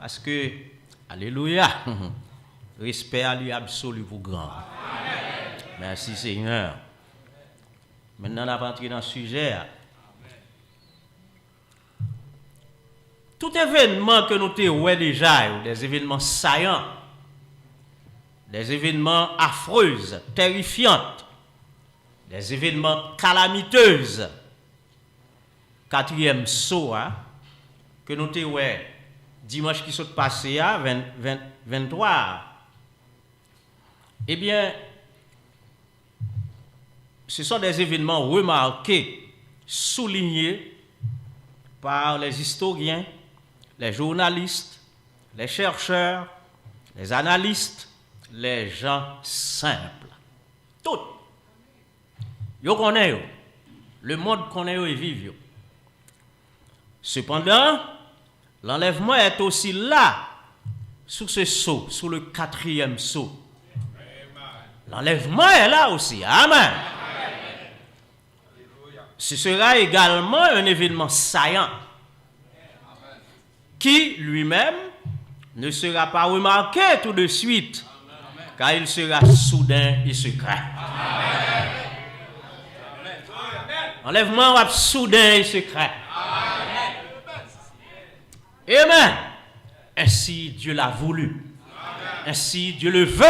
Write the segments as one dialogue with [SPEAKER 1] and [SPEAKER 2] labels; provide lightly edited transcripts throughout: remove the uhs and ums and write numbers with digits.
[SPEAKER 1] Parce que, alléluia, respect à lui absolu pour grand. Merci Seigneur. Maintenant, on va entrer dans le sujet. Tout événement que nous avons déjà, des événements saillants, des événements affreux, terrifiants, des événements calamiteux, quatrième saut, que nous avons dimanche qui s'est passé, 23, eh bien, ce sont des événements remarqués, soulignés par les historiens, les journalistes, les chercheurs, les analystes, les gens simples. Tout. Yo connaissent, le monde connaît et vivent. Cependant, l'enlèvement est aussi là, sous ce sceau, sous le quatrième sceau. L'enlèvement est là aussi. Amen. Ce sera également un événement saillant qui lui-même ne sera pas remarqué tout de suite, car il sera soudain et secret. Enlèvement va soudain et secret. Amen. Ainsi Dieu l'a voulu. Ainsi Dieu le veut.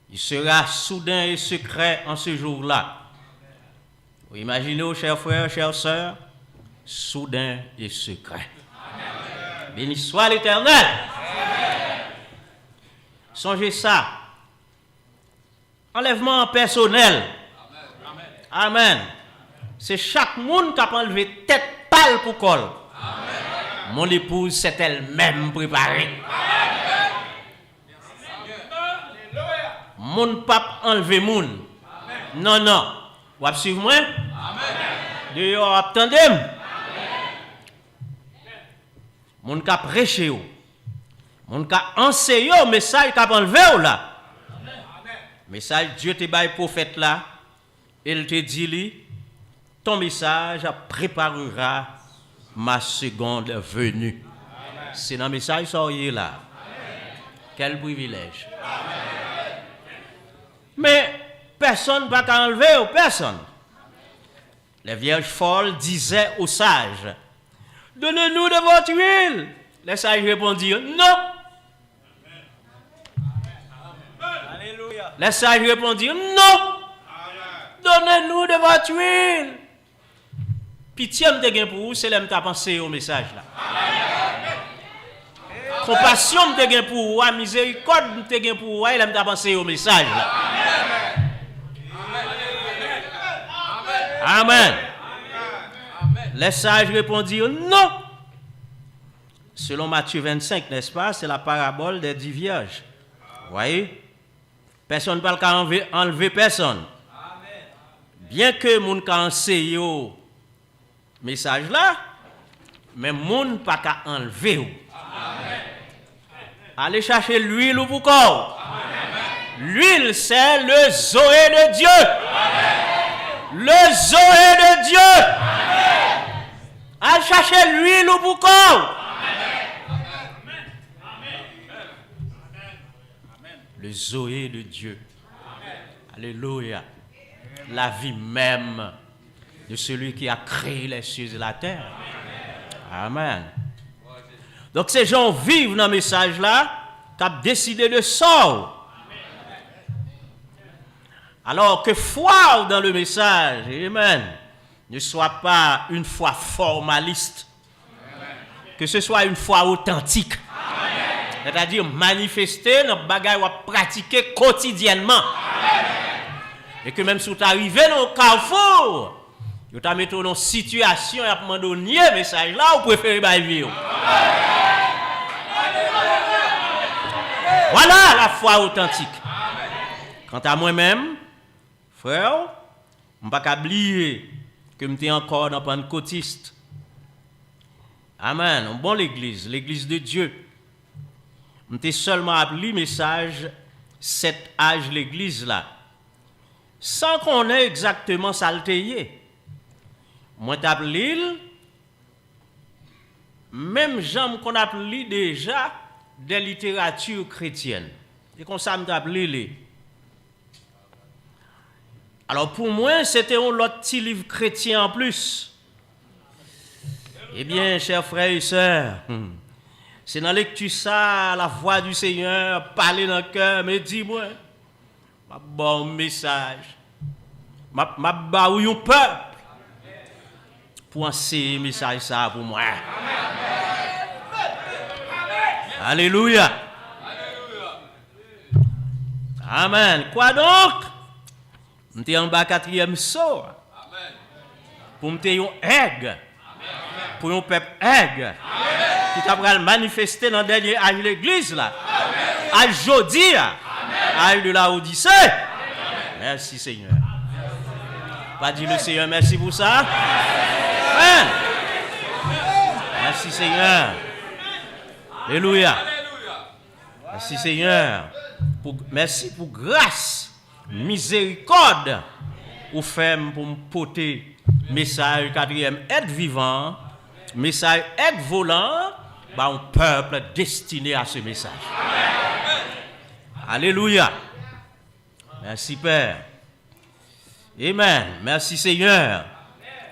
[SPEAKER 1] Il sera soudain et secret en ce jour-là. Vous imaginez, chers frères, chères sœurs, soudain et secret. Béni soit l'Éternel. Songez ça. Enlèvement personnel. Amen. C'est chaque monde qui a enlevé tête pâle pour col. Mon épouse s'est elle-même préparée. Mon pape enlevé moun. Non, non. Vous avez suivi moi? De attendez. Mon cap prêché ou. Mon cap enseigné au message cap enlevé ou là. Message Dieu te bail prophète là. Il te dit lui, ton message préparera ma seconde venue. C'est dans le message sorti là. Quel privilège. Mais personne ne va t'enlever ou personne. Les vierges folles disaient aux sages, donnez-nous de votre huile. Les sages répondirent, non. Alléluia. Les sages répondirent, non. Donnez-nous de votre huile. Pitié me dégaine pour vous, c'est là que tu as pensé au message là. Compassion me dégaine pour vous, miséricorde me dégaine pour vous, c'est là que tu as pensé au message là. Amen. Les sages répondirent non. Selon Matthieu 25, n'est-ce pas? C'est la parabole des 10 vierges. Vous voyez? Personne ne parle qu'à enlever personne. Bien que moun ka enseigné au message là, mais moun pas qu'à enlever. Allez chercher l'huile ou pour corps. L'huile, c'est le Zoé de Dieu. Le Zoé de Dieu. Allez chercher l'huile ou pour corps. Le Zoé de Dieu. Alléluia. La vie même de celui qui a créé les cieux et la terre. Amen. Donc ces gens vivent dans le message là, qui ont décidé de sort. Alors que foi dans le message, amen, ne soit pas une foi formaliste, que ce soit une foi authentique. C'est-à-dire manifester notre bagaille ou pratiquer quotidiennement. Et que même si tu arrives dans le carrefour, tu as mis dans une situation et tu as demandé un message là, ou préférez vivre. Voilà la foi authentique. Quant à moi-même, frère, je ne peux pas oublier que je suis encore dans le pentecôtiste. Amen. Bon l'église de Dieu. Je suis seulement appelé le message, cet âge l'église là. Sans qu'on ait exactement ça le taillé. Moi, t'appelle même gens qu'on appelle déjà des littératures chrétiennes. Et qu'on ça m'appelle les. Alors pour moi, c'était un autre petit livre chrétien en plus. Eh bien, chers frères et sœurs, c'est dans la lecture ça, la voix du Seigneur, parler dans le cœur, mais dis-moi, ma bon message, ma baou un peuple, pour enseigner message ça pour moi. Alléluia. Amen. Quoi donc? Nous sommes en bas 4e saut. Pour nous un aigle. Pour un peuple aigle. Qui t'a manifesté dans le dernier âge de l'église là. À jeudi, âge de la Odyssée. Merci Seigneur. Pas dire le Seigneur merci pour ça. Amen. Merci Seigneur. Alléluia. Merci Seigneur. Merci pour grâce, miséricorde, ou femme pour me porter message 4e être vivant, message être volant, bah un peuple destiné à ce message. Alléluia. Merci Père. Amen. Merci Seigneur.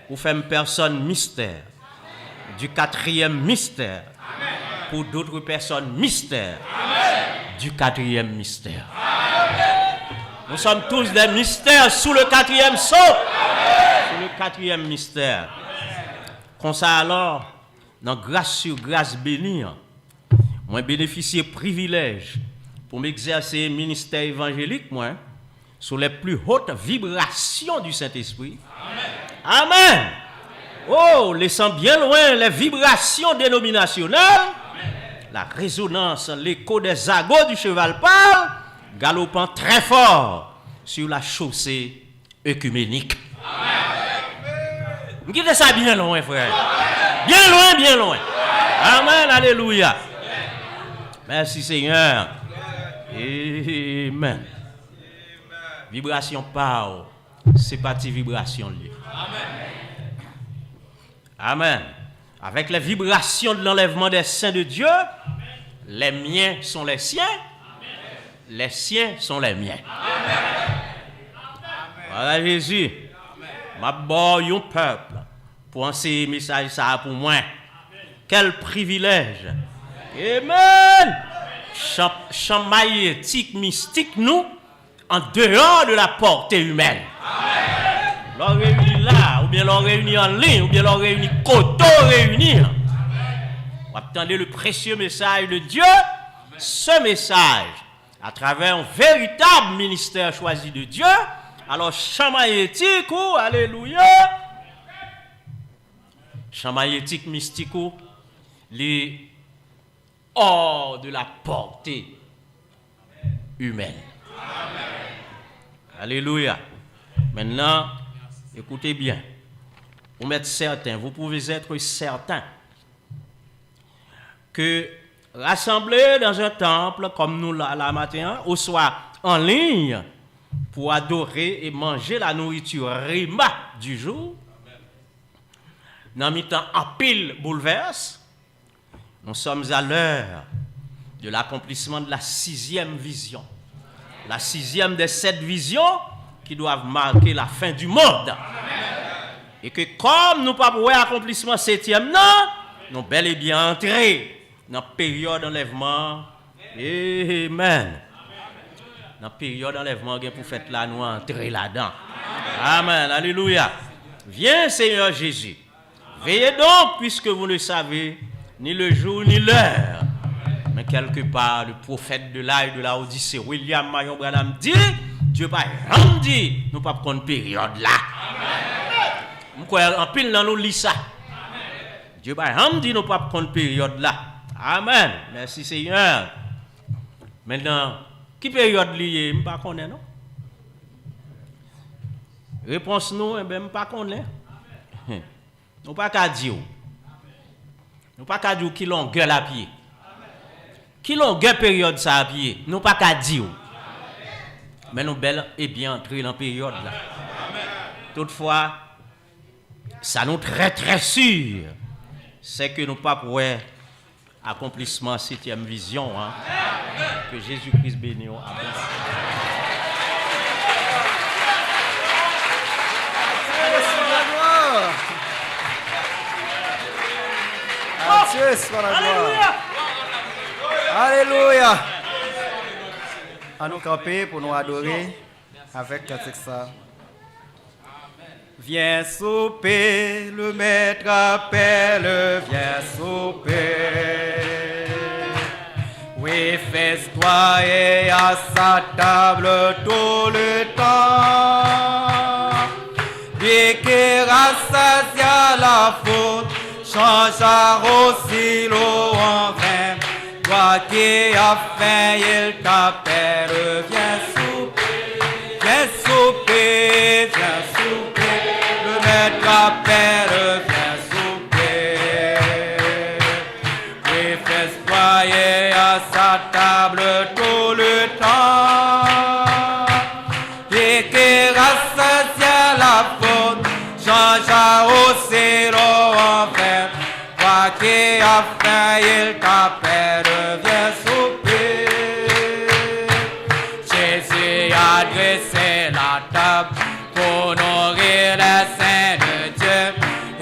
[SPEAKER 1] Pour faire personne mystère. Du 4e mystère. Pour d'autres personnes mystère. Du 4e mystère. Nous sommes tous des mystères sous le 4e sceau. Sous le 4e mystère. Comme ça alors, dans grâce sur grâce bénie, moi bénéficier privilège pour m'exercer un ministère évangélique, moi, sous les plus hautes vibrations du Saint-Esprit. Amen. Amen. Oh, laissant bien loin les vibrations dénominationnelles, la résonance, l'écho des agots du cheval pâle, galopant très fort sur la chaussée œcuménique. Vous quittez ça bien loin, frère. Bien loin, bien loin. Amen, alléluia. Merci Seigneur. Amen. Vibration power, c'est parti vibration liée. Amen. Avec les vibrations de l'enlèvement des saints de Dieu, les miens sont les siens, les siens sont les miens. Voilà Jésus. Ma boy un peuple pour enseigner le message ça pour moi. Quel privilège. Amen. Champ magnétique mystique nous en dehors de la portée humaine. L'on réunit là, ou bien l'on réunit en ligne, ou bien l'on réunit coteau réuni. Vous attendez le précieux message de Dieu. Ce message, à travers un véritable ministère choisi de Dieu, alors champ magnétique, alléluia, champ magnétique mystique, les hors de la portée humaine. Alléluia. Maintenant, écoutez bien. Vous êtes certain, vous pouvez être certain que rassemblés dans un temple comme nous la matin, ou soit en ligne pour adorer et manger la nourriture rima du jour, dans mi-temps en pile bouleverse, nous sommes à l'heure de l'accomplissement de la 6e vision. La 6e des 7 visions qui doivent marquer la fin du monde. Et que comme nous ne pouvons pas l'accomplissement 7e, non, nous bel et bien entrés dans la période d'enlèvement. Amen. Dans la période d'enlèvement, pour faire là, nous entrer là-dedans. Amen. Alléluia. Viens, Seigneur Jésus. Veillez donc, puisque vous ne savez ni le jour ni l'heure. Mais quelque part, le prophète de l'âge de la Odyssée, William Marion Branham dit, Dieu pas dit, nous pas prendre période là. En pile dans nous lit ça. Dieu pas dit, nous pas prendre période là. Amen. Merci Seigneur. Maintenant, qui période liée, je ne connais pas, non? Réponse nous, je ne connais pas. Nous pas qu'à dire. Nous pas qu'à dire qui longueur à pied. Qui longueur période ça à pied. Nous pas qu'à dire. Mais nous bel et bien entrer dans la période là. Toutefois, ça nous très très sûr c'est que nous pas pour accomplissement 7e vision. Hein, que Jésus-Christ bénisse. Amen.
[SPEAKER 2] Dieu soit la gloire. Alléluia. À nous camper pour nous adorer avec cantique ça. Viens souper, le maître appelle, viens souper. Oui, fais-toi et à sa table tout le temps. Lui qui rassasia la faute, changera aussi l'eau en vin. Toi qui as faim, il t'appelle, viens souper, viens souper, viens souper. Le maître appelle, viens souper. Oui, fais-toi et à sa table tout le temps. Et qui rassasia la faute, changera aussi l'eau en vin. Toi qui as faim, il t'appelle, viens souper. Jésus a dressé la table pour nourrir les saints de Dieu.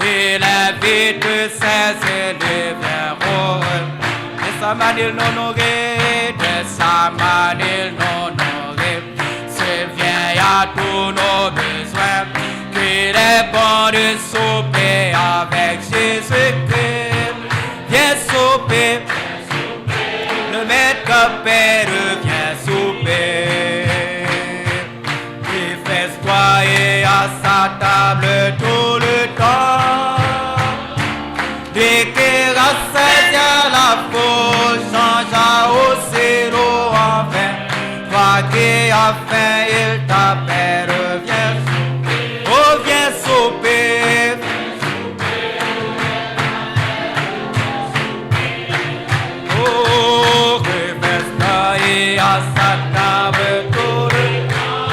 [SPEAKER 2] Il invite ses élus vers eux. De sa main il nous nourrit, de sa main il nous nourrit. Subvient à tous nos besoins. Qu'il est bon de souper avec Jésus-Christ. Viens souper, le maître Père vient souper. Il fais-toi et à sa table tout le temps. Lui qui rassasia la foule, changera aussi l'eau en vin. Toi qui as faim, il t'appelle, viens souper. Oh, viens souper. Oh, refais-toi et à sa table tout le temps.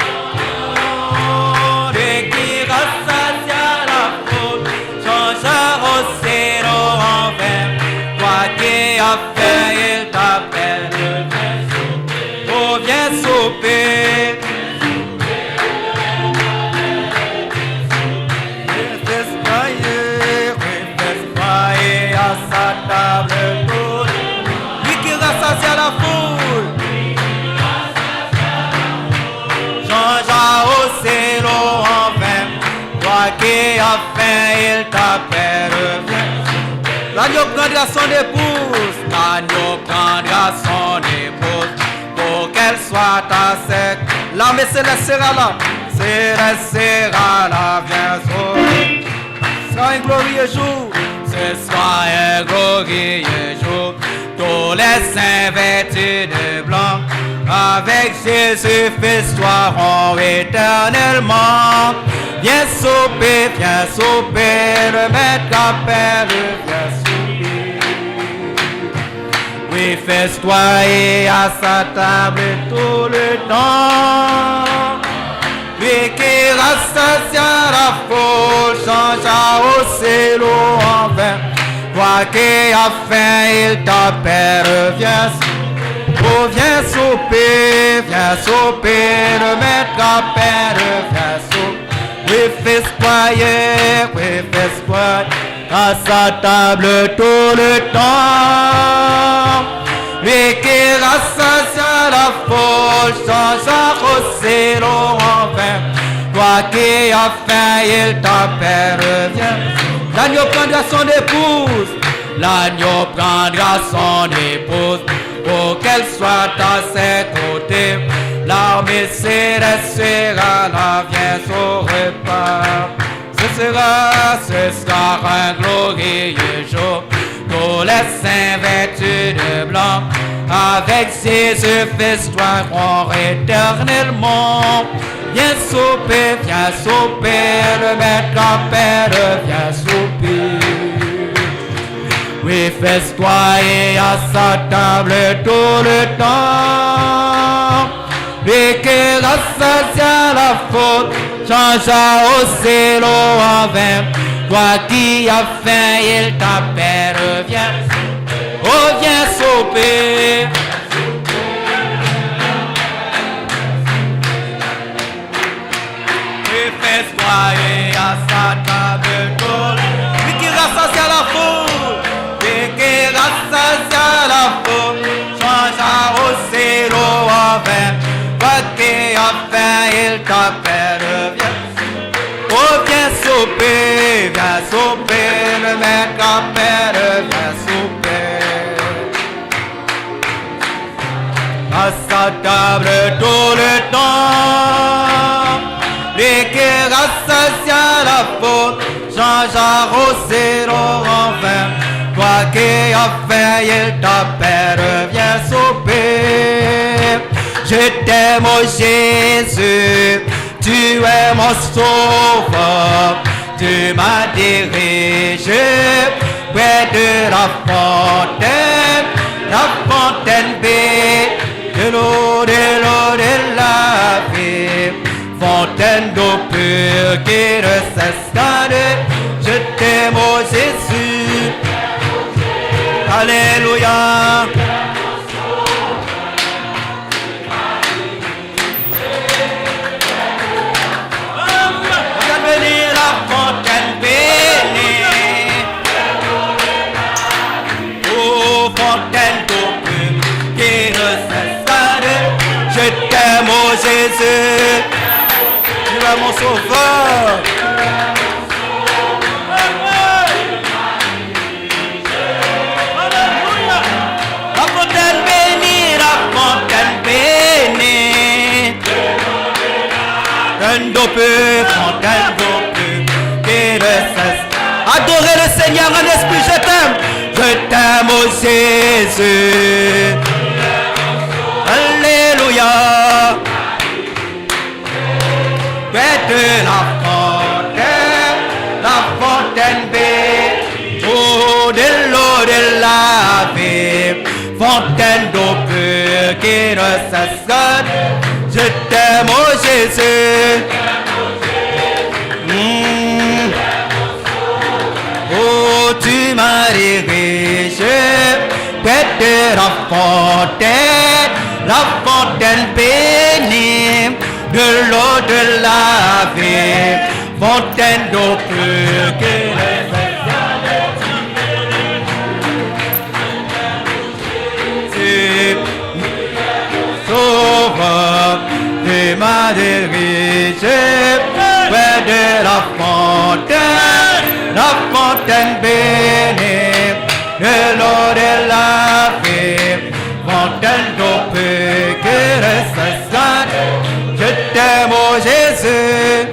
[SPEAKER 2] Lui qui rassasia la faute, changera aussi l'eau en vin. Toi qui as faim, il t'appelle, viens souper. Oh, viens souper. Refais-toi et à sa table tout le temps. Lui qui rassasia la foule, changera aussi l'eau en vin. Toi qui as faim, il t'appelle, viens. L'agneau prendra son épouse, l'agneau prendra son épouse, pour qu'elle soit à sec. L'armée céleste sera là, céleste sera là, viens sauver. Ce sera un glorieux jour, ce sera un glorieux jour. Tous les saints vêtus de blanc, avec Jésus festoieront éternellement. Viens souper, le maître appelle, viens souper. Oui, fais-toi et à sa table tout le temps. Lui qui rassasia la foule, changera aussi l'eau en vin. Toi qui as faim, il t'appelle, viens souper. Oh, viens souper, le maître appelle, viens souper. Oui, fais-toi à sa table tout le temps. Lui qui rassasia la foule, changera aussi l'eau en vin. Toi qui as faim, il t'appelle, viens. L'agneau prendra son épouse, l'agneau prendra son épouse, pour qu'elle soit à ses côtés. L'armée céleste sera là, viens au repas. Ce sera un glorieux jour. Tous les saints vêtus de blanc, avec Jésus festoieront éternellement. Viens souper, le maître appelle, viens souper. Oui, fais-toi et à sa table tout le temps. Lui qui rassasia la faute, changera aussi l'eau en vin. Toi qui as faim, il t'appelle, reviens. Reviens souper. Fais-toi et à sa table d'or. Lui qui rassasie la foule. Lui qui rassasie la foule. Change à hausser l'eau en vin. Toi qui as faim, il t'appelle, reviens. Reviens souper, viens souper. Le maître appelle, viens souper. À sa table tout le temps. Les qui rassasient la faute, change à rosser l'eau en vin. Toi qui as faim, il t'appelle, reviens souper. Je t'aime, oh Jésus, tu es mon sauveur. Tu m'as dirigé près de la fontaine baie, de l'eau, de la vie. Fontaine d'eau pure qui ne cesse d'aller. Je t'aime, oh Jésus. Alléluia. Viens bénir la fontaine bénie. Oh, fontaine d'eau pure qui ne cesse d'aller. Je t'aime, oh Jésus. Tu es mon sauveur. La fontaine bénie, la fontaine bénie. Fontaine d'eau pure, fontaine d'eau pure, qui ne cesse. Adorez le Seigneur en esprit, je t'aime. Je t'aime, oh Jésus. Alléluia. Près de la fontaine baie, oh, de l'eau de la vie, fontaine d'eau pure qui ne cesse. Je t'aime, oh Jésus. Oh, tu m'as dirigé près de la fontaine bénie. De l'eau de la vie, fontaine d'eau pure qui ne cesse. Sauveur, tu m'as dirigé près de la fontaine bénie. De l'eau de la vie, fontaine d'eau pure qui ne cesse. Je t'aime, oh Jésus.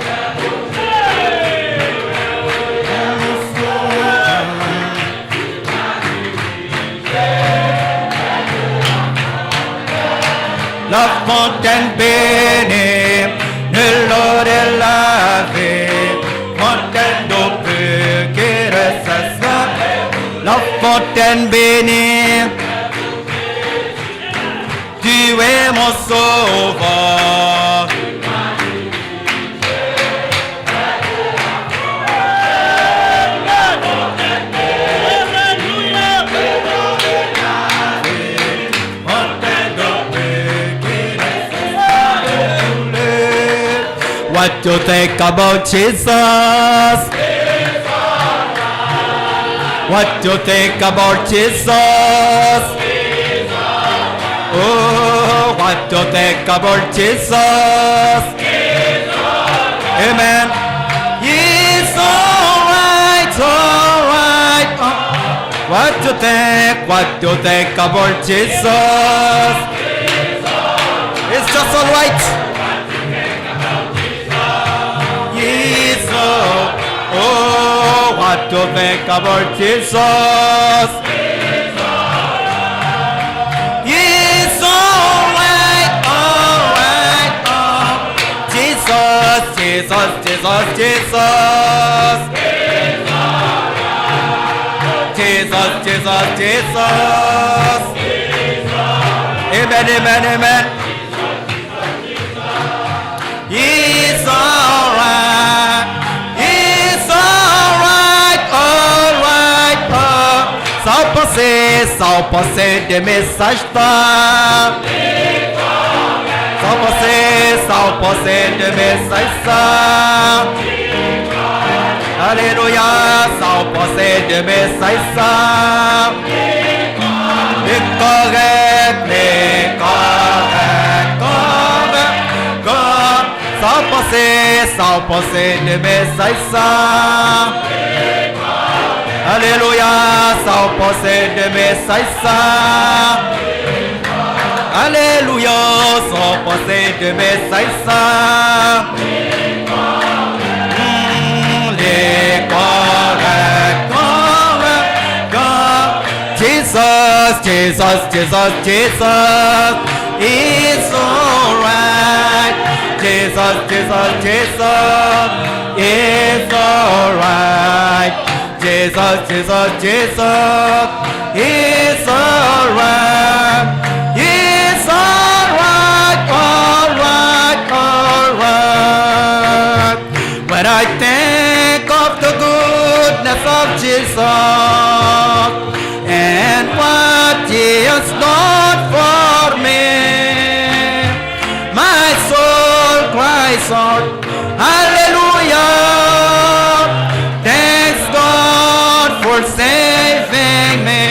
[SPEAKER 2] La fontaine bénie, de l'eau de la vie, fontaine d'eau pure qui ne cesse. La fontaine bénie, tu es mon sauveur. What you think about Jesus? What you think about Jesus? Oh, what you think about Jesus? Amen. He's alright, alright. What you think about Jesus? It's just alright. Oh, what to think about Jesus? He's alright, alright, Jesus, Jesus, Jesus, Jesus. Jesus, Jesus, Jesus. Amen, amen, amen. He's alright. He's alright. sans penser des messages pas. Sans penser des messages ça. Alléluia, sans penser des messages ça. Les corrects, sans penser des messages ça. Alléluia, sans penser des messages ça. Alléluia, sans penser de messages ça. Les corrects. Jesus, it's alright. Jesus, it's alright. Jesus, it's alright. It's alright. When I think of the goodness of Jesus and what He has done for me, my soul cries out, hallelujah, thanks God for saving me.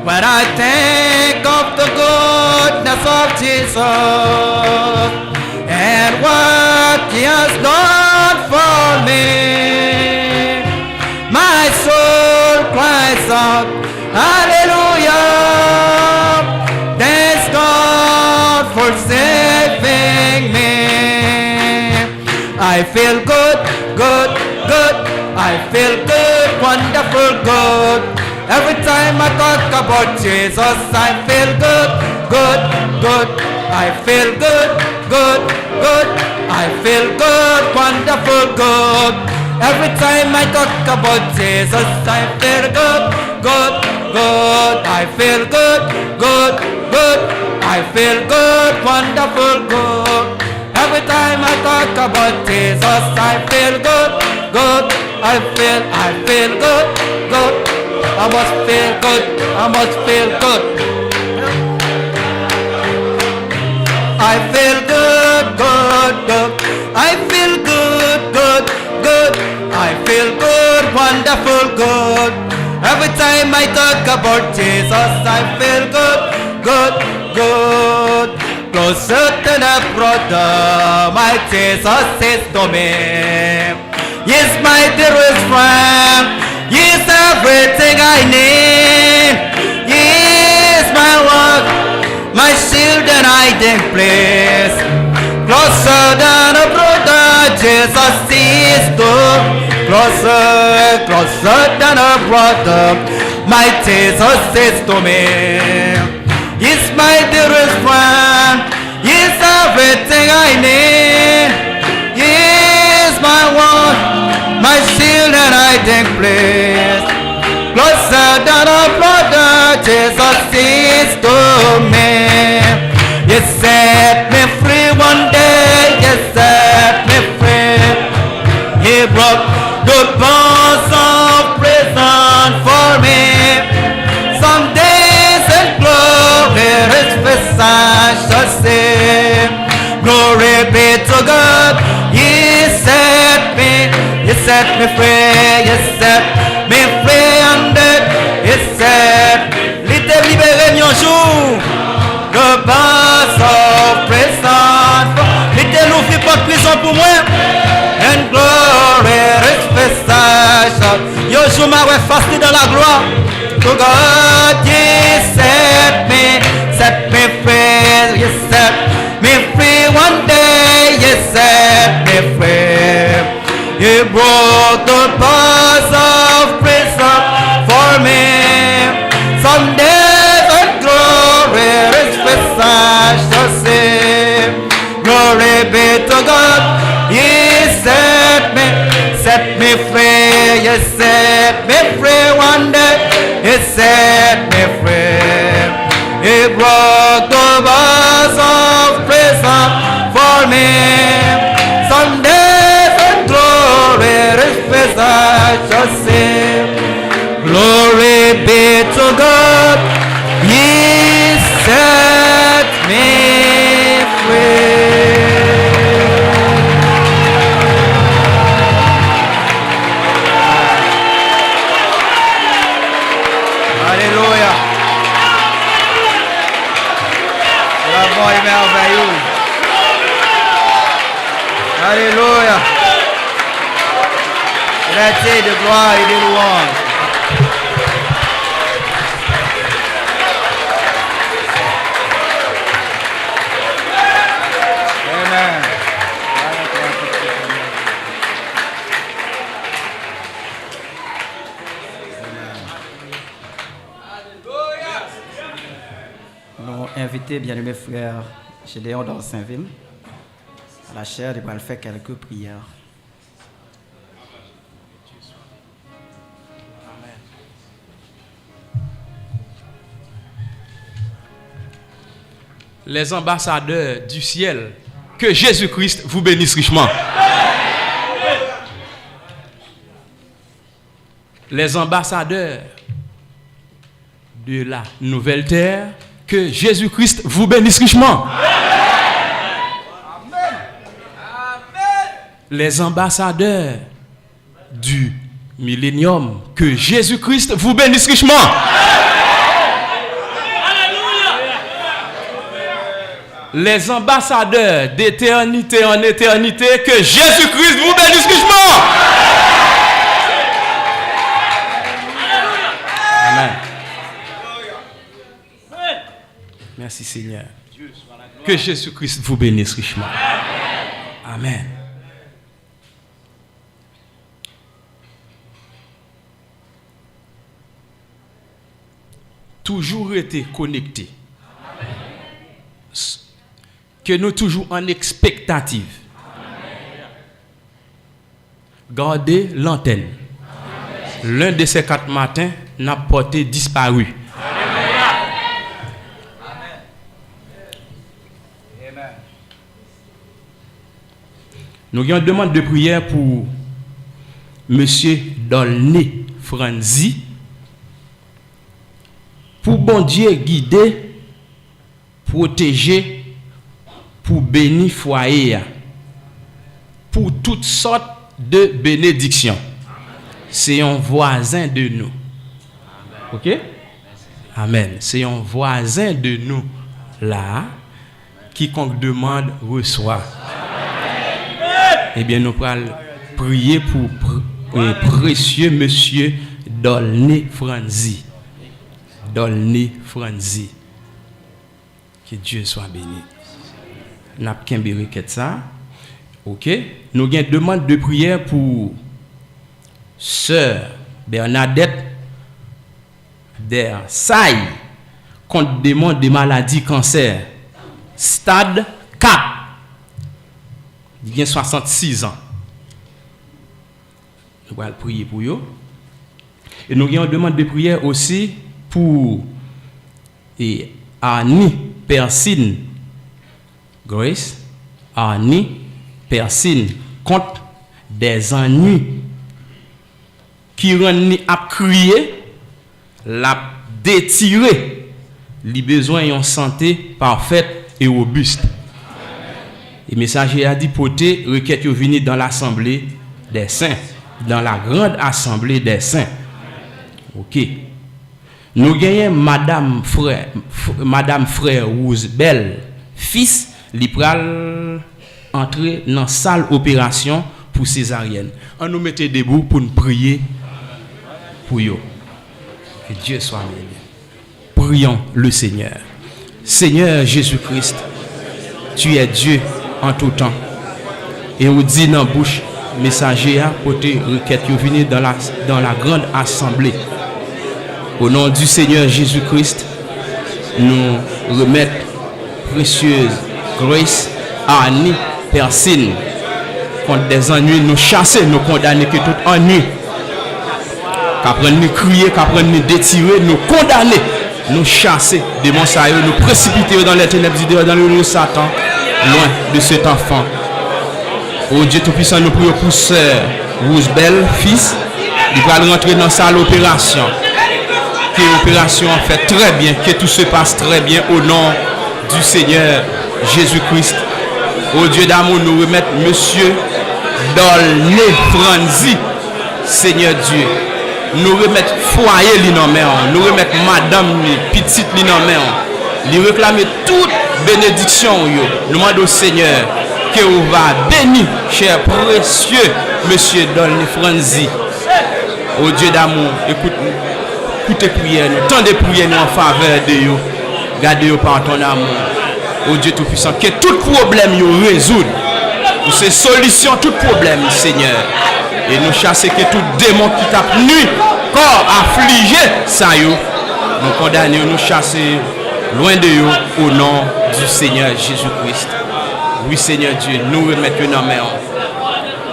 [SPEAKER 2] When I think of the goodness of Jesus and what He has done for me, my soul cries out, hallelujah, thanks God for saving me. I feel good. I feel good, wonderful good. Every time I talk about Jesus, I feel good. I feel good. I feel good, wonderful good. Every time I talk about Jesus, I feel good. I feel good. I feel good, wonderful good. Every time I talk about Jesus, I feel good. I feel good. I must feel good. I feel good. I feel good. I feel good, wonderful good. Every time I talk about Jesus, I feel good. Closer than a brother, my Jesus is to me. He's my dearest friend. He's everything I need. He's my rock, my shield and hiding place. Closer than a brother, Jesus is to. Closer than a brother, my Jesus is to me. He's my dearest friend. He's everything I need. He's my one, my shield and hiding place. Closer than a brother, Jesus is to me. You set me free one day. You set me free. He broke the bonds of prison for me. Some days in glory, His face I shall see. Glory be to God. He set me free. He set me free and He set me libéré un jour. The bonds of prison. L'été n'ouvre pas de prison pour moi. And glory, His face I shall. Yo jour m'a fasté dans la gloire. To God, He set me free. He set me free one day. He set me free. He broke the bars of prison for me. Someday in glory, His face I shall see. Glory be to God. He set me free. He set me free one day. He set me free. He broke the bars of prison for me. Someday in glory, His face I shall see. Glory merveilleux. Alléluia. Merci de gloire et de louange. Amen.
[SPEAKER 3] Nous invitons bien-aimés frères Gédéon dans Saint-Ville à la chaire de pouvoir faire quelques prières.
[SPEAKER 4] Les ambassadeurs du ciel, que Jésus-Christ vous bénisse richement. Les ambassadeurs de la nouvelle terre, que Jésus-Christ vous bénisse richement. Les ambassadeurs du millénium, que Jésus-Christ vous bénisse richement. Les ambassadeurs d'éternité en éternité, que Jésus-Christ vous bénisse richement. Amen. Merci Seigneur. Que Jésus-Christ vous bénisse richement. Amen. Toujours été connectés. Que nous toujours en expectative. Gardez l'antenne. L'un de ces 4 matins n'a porté disparu. Nous avons une demande de prière pour Monsieur Dolné Franzi. Pour bon Dieu guider, protéger, pour bénir foyer, pour toutes sortes de bénédictions. C'est un voisin de nous. Ok? Amen. C'est un voisin de nous là. Quiconque demande reçoit. Eh bien, nous allons prier pour précieux monsieur Dolné Franzi. Dolné Franzi. Que Dieu soit béni. N'a pas qu'un ça. OK? Nous avons une demande de prière pour sœur Bernadette Dersailles contre demande de maladie cancer. Stade 4. Il a 66 ans. Nous allons prier pour eux. Et nous avons une demande de prière aussi pour Annie Persine Grace, Annie Persine contre des ennuis qui rendent à crier, la détirer, les besoins en santé parfaite et robuste. Et le messager a dit porter requête venir dans l'assemblée des saints, dans la grande assemblée des saints. OK. Nous gagnons Madame Frère Roosebel, fils, li pral entrer dans la salle opération pour césarienne. On nous mettait debout pour nous prier pour eux. Que Dieu soit béni. Prions le Seigneur. Seigneur Jésus-Christ, tu es Dieu en tout temps. Et on dit dans la bouche, messager à côté requête venir dans la grande assemblée. Au nom du Seigneur Jésus-Christ, nous remettons précieuse Grace Annie Persine contre des ennuis, nous chasser, nous condamner que tout ennui. Qu'après nous crier, qu'après nous détirer, nous condamner, nous chasser, démons ça, nous précipiter dans les ténèbres du dans le nom de Satan, loin de cet enfant. Oh Dieu Tout-Puissant, nous prions pour sœur Roosebel, fils, il va rentrer dans sa salle opération. Que l'opération fait très bien, que tout se passe très bien au nom du Seigneur Jésus-Christ. Au Dieu d'amour, nous remettons monsieur Dolné Franzi, Seigneur Dieu. Nous remettons foyer l'innomé, nous remettons madame petite l'innomé. Nous réclamer toute bénédiction, nous demandons au Seigneur que vous va bénir, cher précieux Monsieur Dolny Franzi. Au Dieu d'amour, écoutez prières, nous, tant de prières nous en faveur de vous. Gardez-vous par ton amour. Au Dieu Tout-Puissant, que tout problème vous résoudre. Pour ces solutions, tout problème, Seigneur. Et nous chasser que tout démon qui t'a nuit, corps affligé, ça y est. Nous condamnons, nous chasser loin de vous au nom du Seigneur Jésus-Christ. Oui, Seigneur Dieu, nous remettons dans main.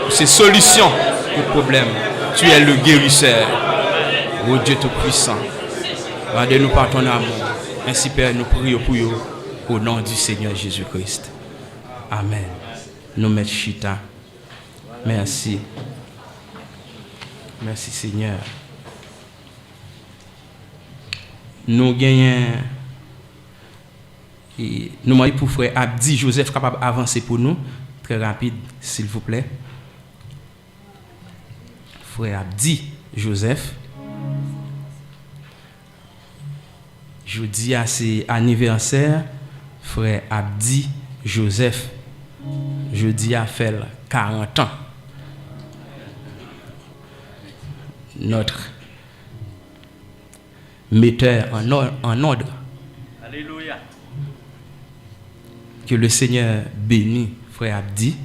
[SPEAKER 4] Pour ces solutions, tout problème. Tu es le guérisseur. Oh Dieu Tout-Puissant. Gardez-nous par ton amour. Ainsi, Père, nous prions pour vous au nom du Seigneur Jésus-Christ. Amen. Nous mettons Chita. Merci. Merci, Seigneur. Nous gagnons. Nous demandons pour frère Abdi Joseph capable d'avancer pour nous. Très rapide, s'il vous plaît. Frère Abdi Joseph. Jeudi à ses anniversaire, frère Abdi Joseph. Jeudi a fait 40 ans. Notre metteur en ordre.
[SPEAKER 1] Alléluia.
[SPEAKER 4] Que le Seigneur bénisse frère Abdi.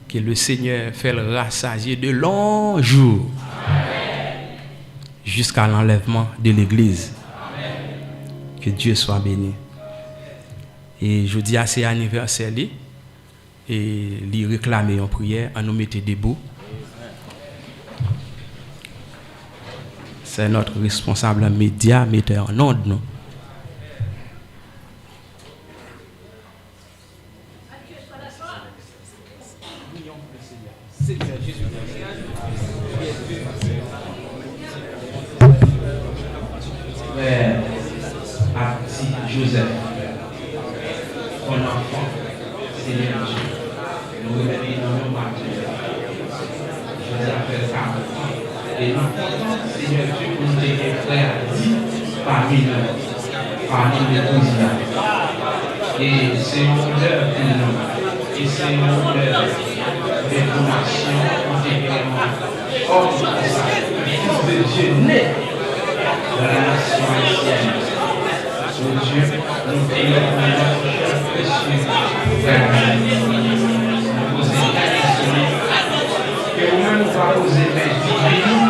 [SPEAKER 4] Que le Seigneur fait le rassasier de longs jours jusqu'à l'enlèvement de l'église. Que Dieu soit béni. Et je dis à ses anniversaires et lui réclamer en prière, à nous mettre debout. C'est notre responsable média, metteur en ordre, nous. Frère Abdi Joseph, ton enfant, Seigneur Dieu, nous remettons dans nos mains. Je t'appelle ça. Et nous comptons, Seigneur Dieu, pour nous dire que frère Abdi parmi les présidents. Et c'est une honneur pour nous. Et c'est une honneur de donation intégralement. Or, c'est ça, le Fils de Dieu né de la nation haïtienne. Oh Dieu, nous prions pour notre cher précieux frère. Nous posons une question que vous-même nous va poser, mais divine.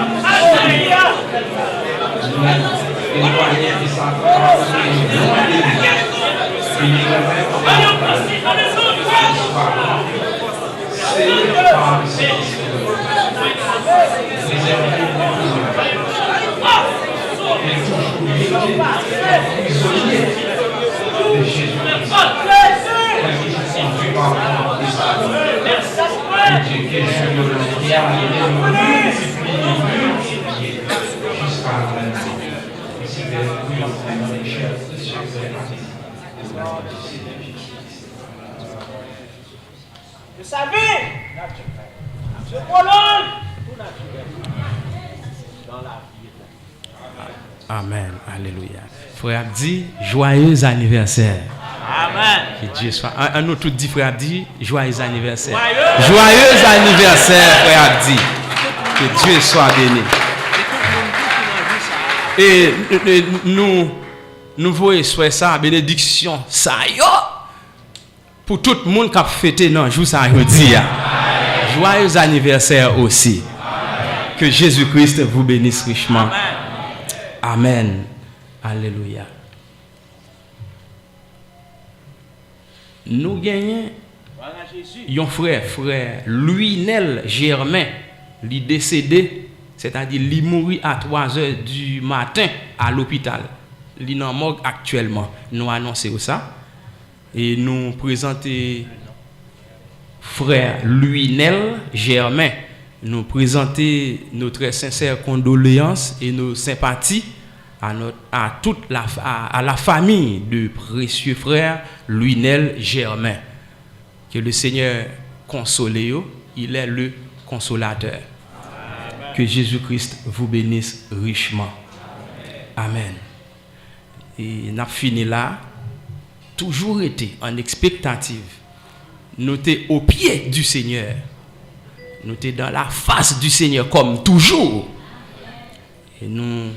[SPEAKER 4] Nous éloigner de sa parole et loin de lui. Et nous remettre en Seigneur par le Saint-Esprit. Préservez-nous. Et toujours prisonnier de Jésus-Christ. Qui se conduit par le Christ. Dieu, que Dieu le multiplie jusqu'à la fin. Et si vous êtes les chers,
[SPEAKER 1] Vous savez, je prolonge tout naturel dans la vie.
[SPEAKER 4] Amen. Alléluia. Frère Abdi, joyeux anniversaire.
[SPEAKER 1] Amen.
[SPEAKER 4] Que Dieu soit. Un nous tous dit, frère Abdi, joyeux anniversaire. Joyeux anniversaire, frère Abdi. Que Dieu soit béni. Et nous voyons soit ça, bénédiction, ça y est. Pour tout le monde qui a fêté dans le jour ça aujourd'hui. Joyeux anniversaire aussi. Que Jésus-Christ vous bénisse richement. Amen. Alléluia. Nous gagnons un frère Louis-Nel Germain, il est décédé, c'est-à-dire il est mort à 3h du matin à l'hôpital. Il est en morgue actuellement. Nous annonçons ça. Et nous présentons frère Louis-Nel Germain. Nous présentons notre sincère condoléances et nos sympathies à la famille de précieux frère Louis-Nel Germain. Que le Seigneur console, il est le consolateur. Amen. Que Jésus-Christ vous bénisse richement. Amen. Et nous avons fini là. toujours été en expectative. Nous sommes au pied du Seigneur. Nous sommes dans la face du Seigneur comme toujours. Et nous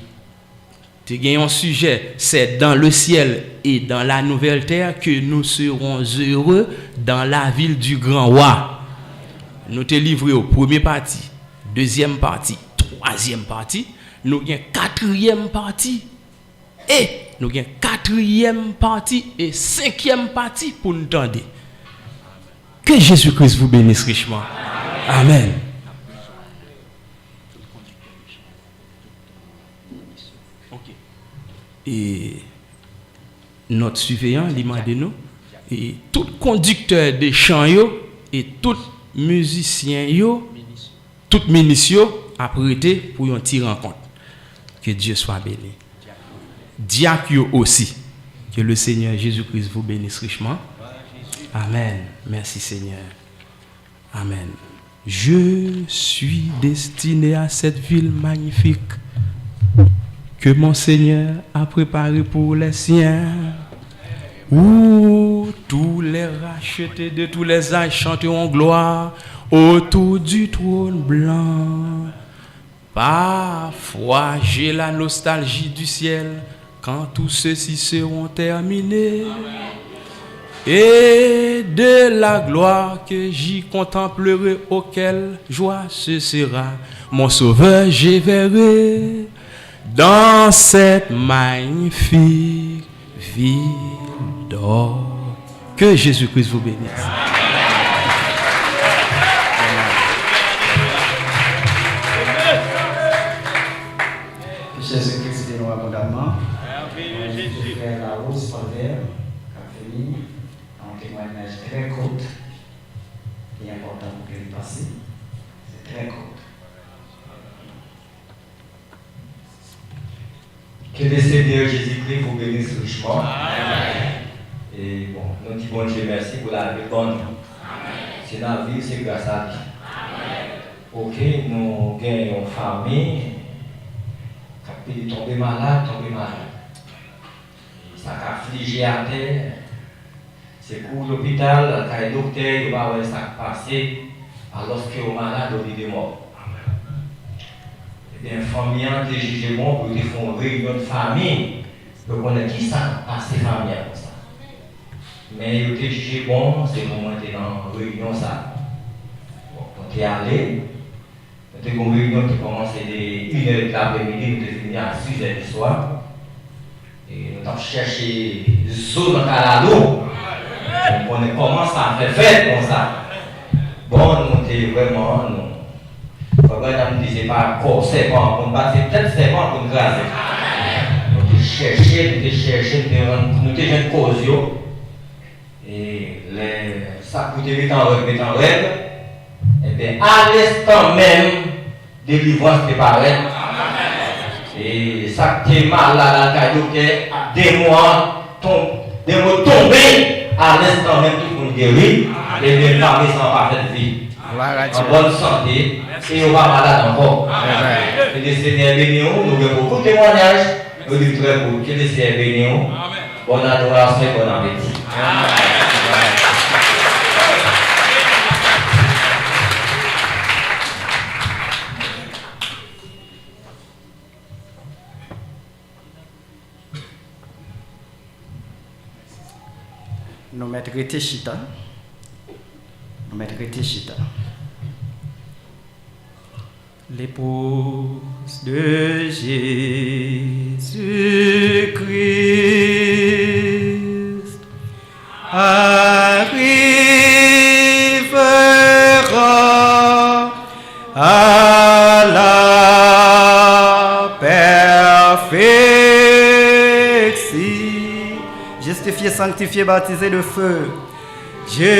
[SPEAKER 4] avons un sujet, c'est dans le ciel et dans la nouvelle terre que nous serons heureux dans la ville du grand roi. Nous sommes livrés au premier partie, deuxième partie, troisième partie. Nous avons quatrième partie. Et nous avons quatrième partie et cinquième partie pour nous tendre. Que Jésus-Christ vous bénisse richement. Amen. Et notre surveillant, il m'a dit nous, et tout conducteur de chant et tout musicien, tout ministre a prêté pour un petit rencontre. Que Dieu soit béni. Diacre aussi. Que le Seigneur Jésus-Christ vous bénisse richement. Amen. Merci Seigneur. Amen. Je suis destiné à cette ville magnifique que mon Seigneur a préparée pour les siens, où tous les rachetés de tous les âges chanteront gloire autour du trône blanc. Parfois j'ai la nostalgie du ciel quand tous ceux-ci seront terminés. Et de la gloire que j'y contemplerai, auquel joie ce sera. Mon sauveur, je verrai dans cette magnifique ville d'or. Que Jésus-Christ vous bénisse.
[SPEAKER 3] Jésus-Christ bénisse abondamment. Frère la rose Palvert, Capéline, un témoignage très court et important pour que le passé. C'est très court.
[SPEAKER 5] Que le Seigneur Jésus-Christ vous bénisse richement. Et bon, nous disons bon Dieu merci pour la vie bonne. C'est la vie, c'est grâce à Dieu. Ok, nous gagnons une famille qui est tombée malade. Ça a affligé à terre. C'est pour l'hôpital, quand le docteur il va voir ça passé, alors que le malade est mort. Et bien, famille a jugé bon pour faire une réunion de famille. Donc, on a qui ça passe famille comme ça. Mais il était jugé bon, c'est pour moi dans une réunion ça. Bon, on est allé. Nous avons une réunion qui commençait dès 1h de l'après-midi, nous sommes venus à 6h du soir. Et nous avons cherché une zone dans Calado. On connaît comment ça fait fête comme ça. Bon, nous étions vraiment. Nous disait pas encore serpent, on battait peut-être serpent pour nous graser. Nous cherchons, nous étions cause. Et ça coûtait mettre en rêve. Et bien, à l'instant même, délivrance préparée. Et ça qui est mal là, des mois tombés, à l'instant même, tout le monde guérit. Et bien, parmi sans parfaite vie. En bonne santé. Et on va malade encore. Que le Seigneur bénisse nous. Nous avons beaucoup de témoignages. Nous disons très beau. Que le Seigneur bénisse nous. Bonne adoration et bon appétit.
[SPEAKER 3] Nous mettons Chita. L'épouse de Jésus-Christ arrivera à la perfection. Justifié, sanctifié, baptisé de feu. Justifié,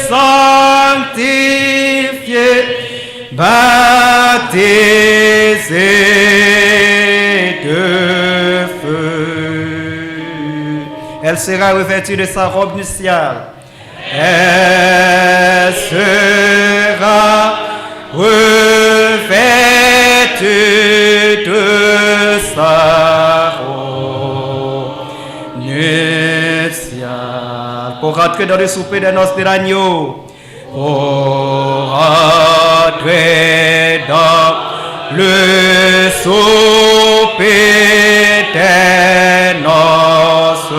[SPEAKER 3] sanctifié, baptisé de feu. Elle sera revêtue de sa robe nuptiale. Elle sera revêtue de sa robe
[SPEAKER 6] rentrer dans le souper des noces de l'agneau. Pour rentrer dans le souper des noces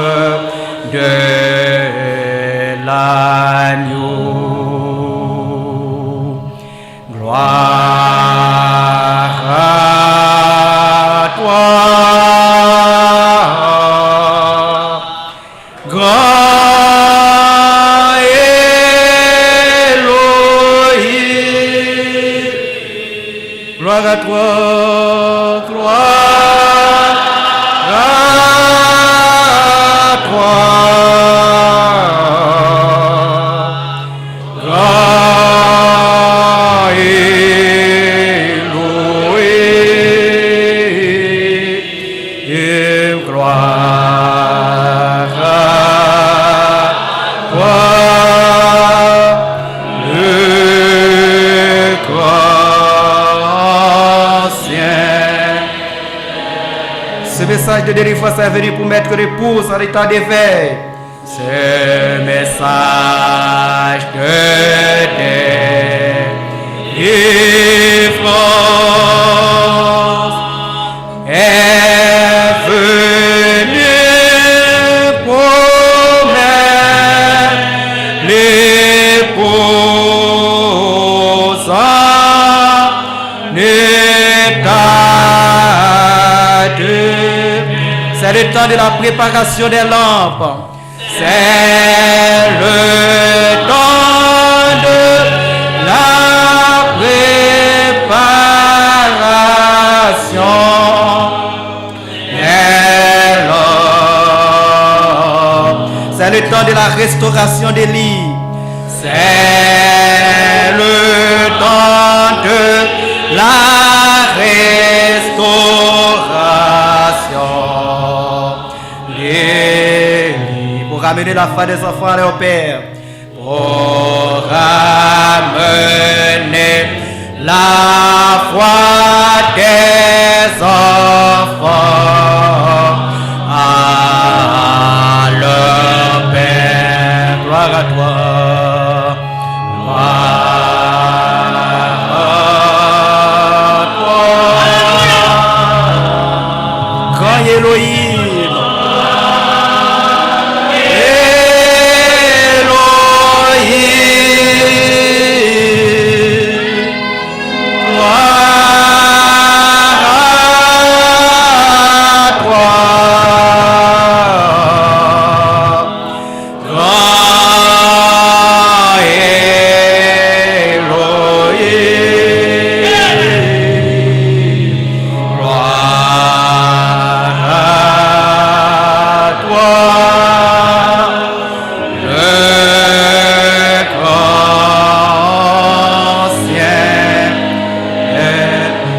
[SPEAKER 6] de l'agneau. Gloire à toi, grand Elohim. Gloire à toi, gloire à toi. Ce message de délivrance est venu pour mettre l'épouse en état d'éveil. Ce message de délivrance est venu pour mettre l'épouse en état de... C'est le temps de la préparation des lampes. C'est le temps de la préparation des lampes. C'est le temps de la restauration des lits. C'est le temps de la restauration. Pour ramener la foi des enfants à leur père. Pour ramener la foi des enfants à leur père. Gloire à toi. Gloire à toi. Grand Elohim.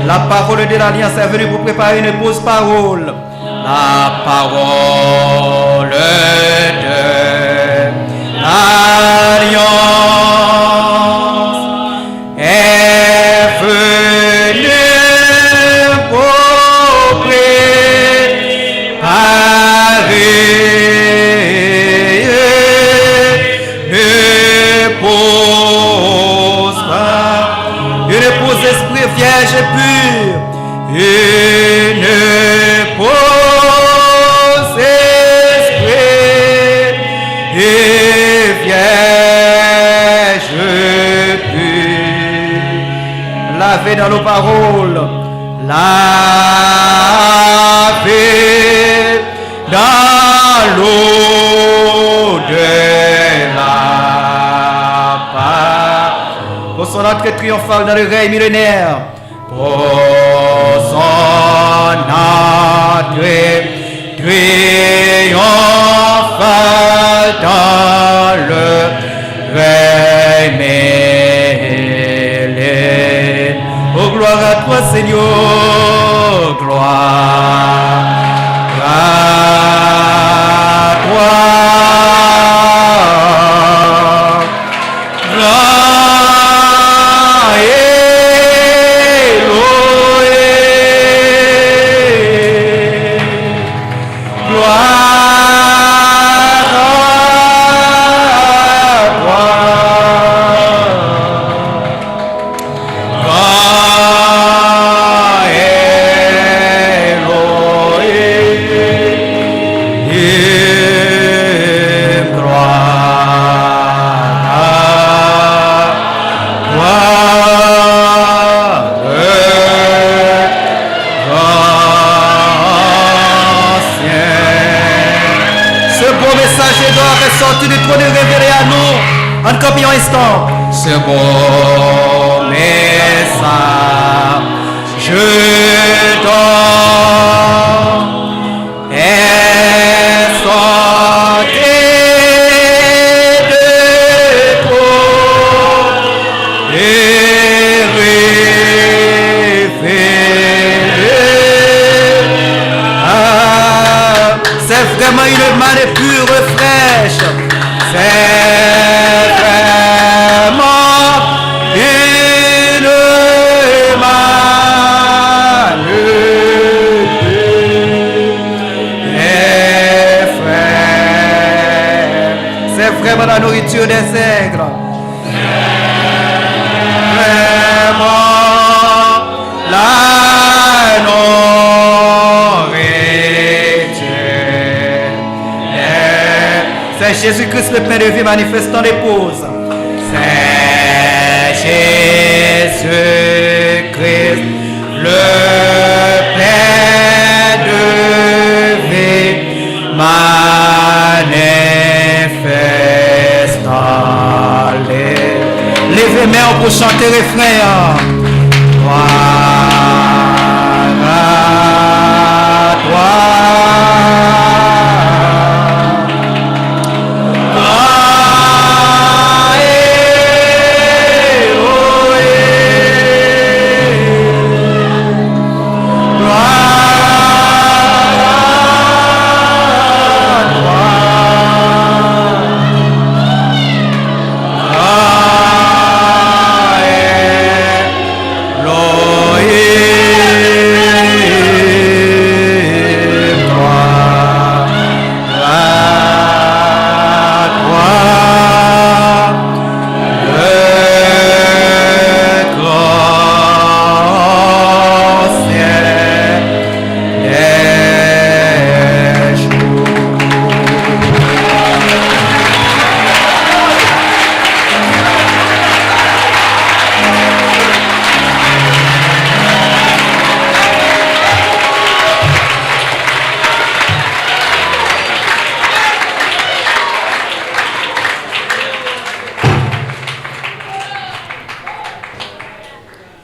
[SPEAKER 6] La parole de l'Alliance est venue pour préparer une épouse parole. La parole de l'Alliance est venue pour préparer une épouse esprit vierge et pure. Une épouse esprit et vierge pure. Lavée dans nos paroles. Lavée dans l'eau de la parole. Pour son entrée triomphale dans le règne millénaire. Pour son entrée triomphale dans le règne millénaire. Oh, gloire à toi, Seigneur, gloire à toi. Gloire bon message je donne et sortez de toi et révélez. C'est vraiment une manne pure fraîche. C'est vraiment une manne et fraîche. C'est vraiment la nourriture des aigles. Vraiment la nourriture. C'est Jésus-Christ le pain de vie manifestant l'épouse. C'est Jésus-Christ le pain de vie manifestant l'épouse. Levez main pour chanter refrain. Gloire à toi.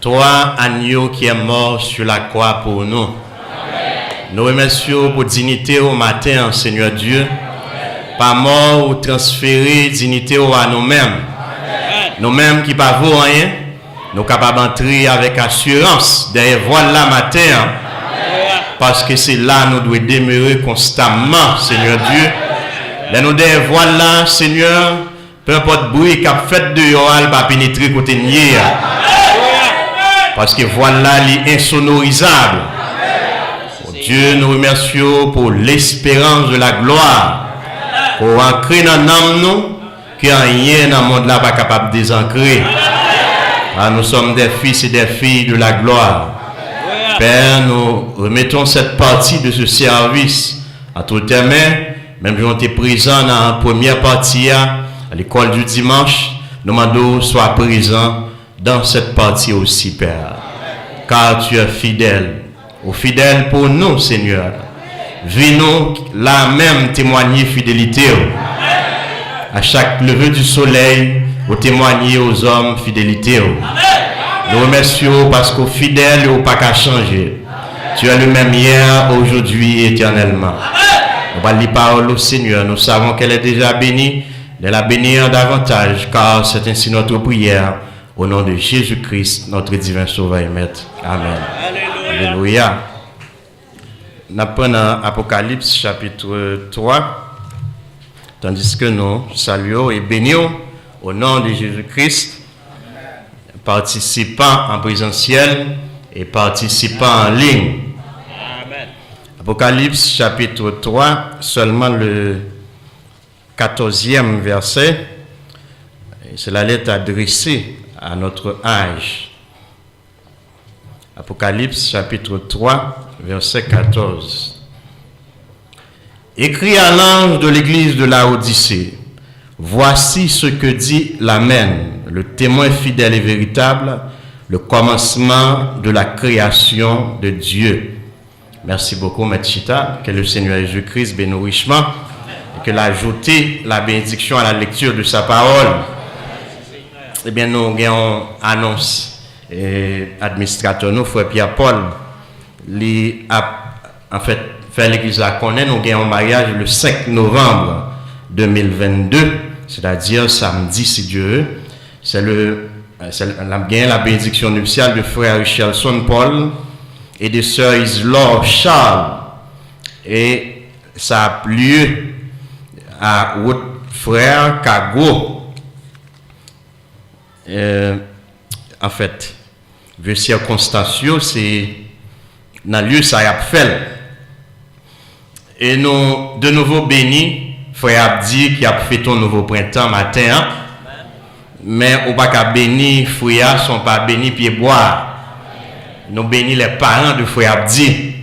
[SPEAKER 7] Toi, agneau qui est mort sur la croix pour nous. Amen. Nous remercions pour dignité au matin, Seigneur Dieu. Pas mort ou transférer dignité à nous-mêmes. Nous-mêmes qui ne pouvons rien, nous sommes capables d'entrer avec assurance derrière voilà matin. Parce que c'est là que nous devons demeurer constamment, Seigneur Dieu. Là, nous devons voilà, Seigneur, peu importe le bruit qu'a fait de Yoal, pas pénétrer côté nier. Parce que voilà, il est insonorisable. Oh Dieu, nous remercions pour l'espérance de la gloire. Pour ancrer dans l'âme nous, que rien dans le monde là pas capable de désancrer. Ah, nous sommes des fils et des filles de la gloire. Père, nous remettons cette partie de ce service à toutes tes mains. Même si on était présent dans la première partie à l'école du dimanche, nous demandons sois présent dans cette partie aussi, Père. Car tu es fidèle. Ou fidèle pour nous, Seigneur. Vis-nous là même témoigner fidélité. À chaque lever du soleil, vous témoignez aux hommes fidélité. Nous remercions parce qu'au fidèle, il n'y a pas qu'à changer. Tu es le même hier, aujourd'hui, éternellement. On va lire parole au Seigneur. Nous savons qu'elle est déjà bénie. De la bénir davantage, car c'est ainsi notre prière. Au nom de Jésus-Christ, notre divin Sauveur et Maître. Amen. Alléluia. Nous apprenons Apocalypse chapitre 3. Tandis que nous saluons et bénissons au nom de Jésus-Christ, participants en présentiel et participants en ligne. Amen. Apocalypse chapitre 3, seulement le 14e verset. C'est la lettre adressée à notre âge. Apocalypse chapitre 3, verset 14. Écrit à l'ange de l'église de Laodicée, voici ce que dit l'Amen, le témoin fidèle et véritable, le commencement de la création de Dieu. Merci beaucoup, Maître Chita. Que le Seigneur Jésus-Christ bénisse richement et que l'ajouter la bénédiction à la lecture de sa parole. eh bien, nous avons annonce administrateur, nous, frère Pierre-Paul, en fait, faire l'église à connaître, nous avons un mariage le 5 novembre 2022, c'est-à-dire samedi, si Dieu veut. C'est la bénédiction nuptiale de frère Richardson Paul et de sœur Islore Charles. Et ça a lieu à votre frère Kago. En fait, vu circonstances, c'est dans le lieu ça a fait. Et nous, de nouveau bénis, frère Abdi qui a fait ton nouveau printemps matin. Mais on ne peut pas bénir, frère, ne sont pas bénis pieds boire. Nous bénis les parents de frère Abdi.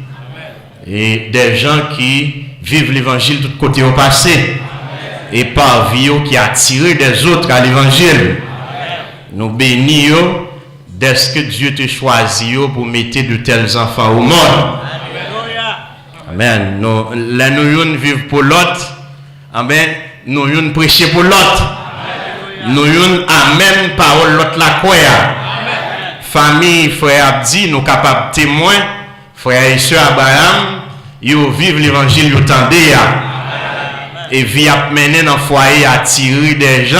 [SPEAKER 7] Et des gens qui vivent l'évangile de tout côté au passé. Et par vie qui attirent des autres à l'évangile. Nous bénissons dès que Dieu te choisit pour mettre de tels enfants au monde. Amen. Nous vivons pour l'autre. Amen. Nous prêcher pour l'autre. Nous amen parole l'autre la croix. Famille frère Abdi nous capables témoins frère et sœur Abraham ils vivent l'évangile ils tendez et vie à mener dans foyer attirer des gens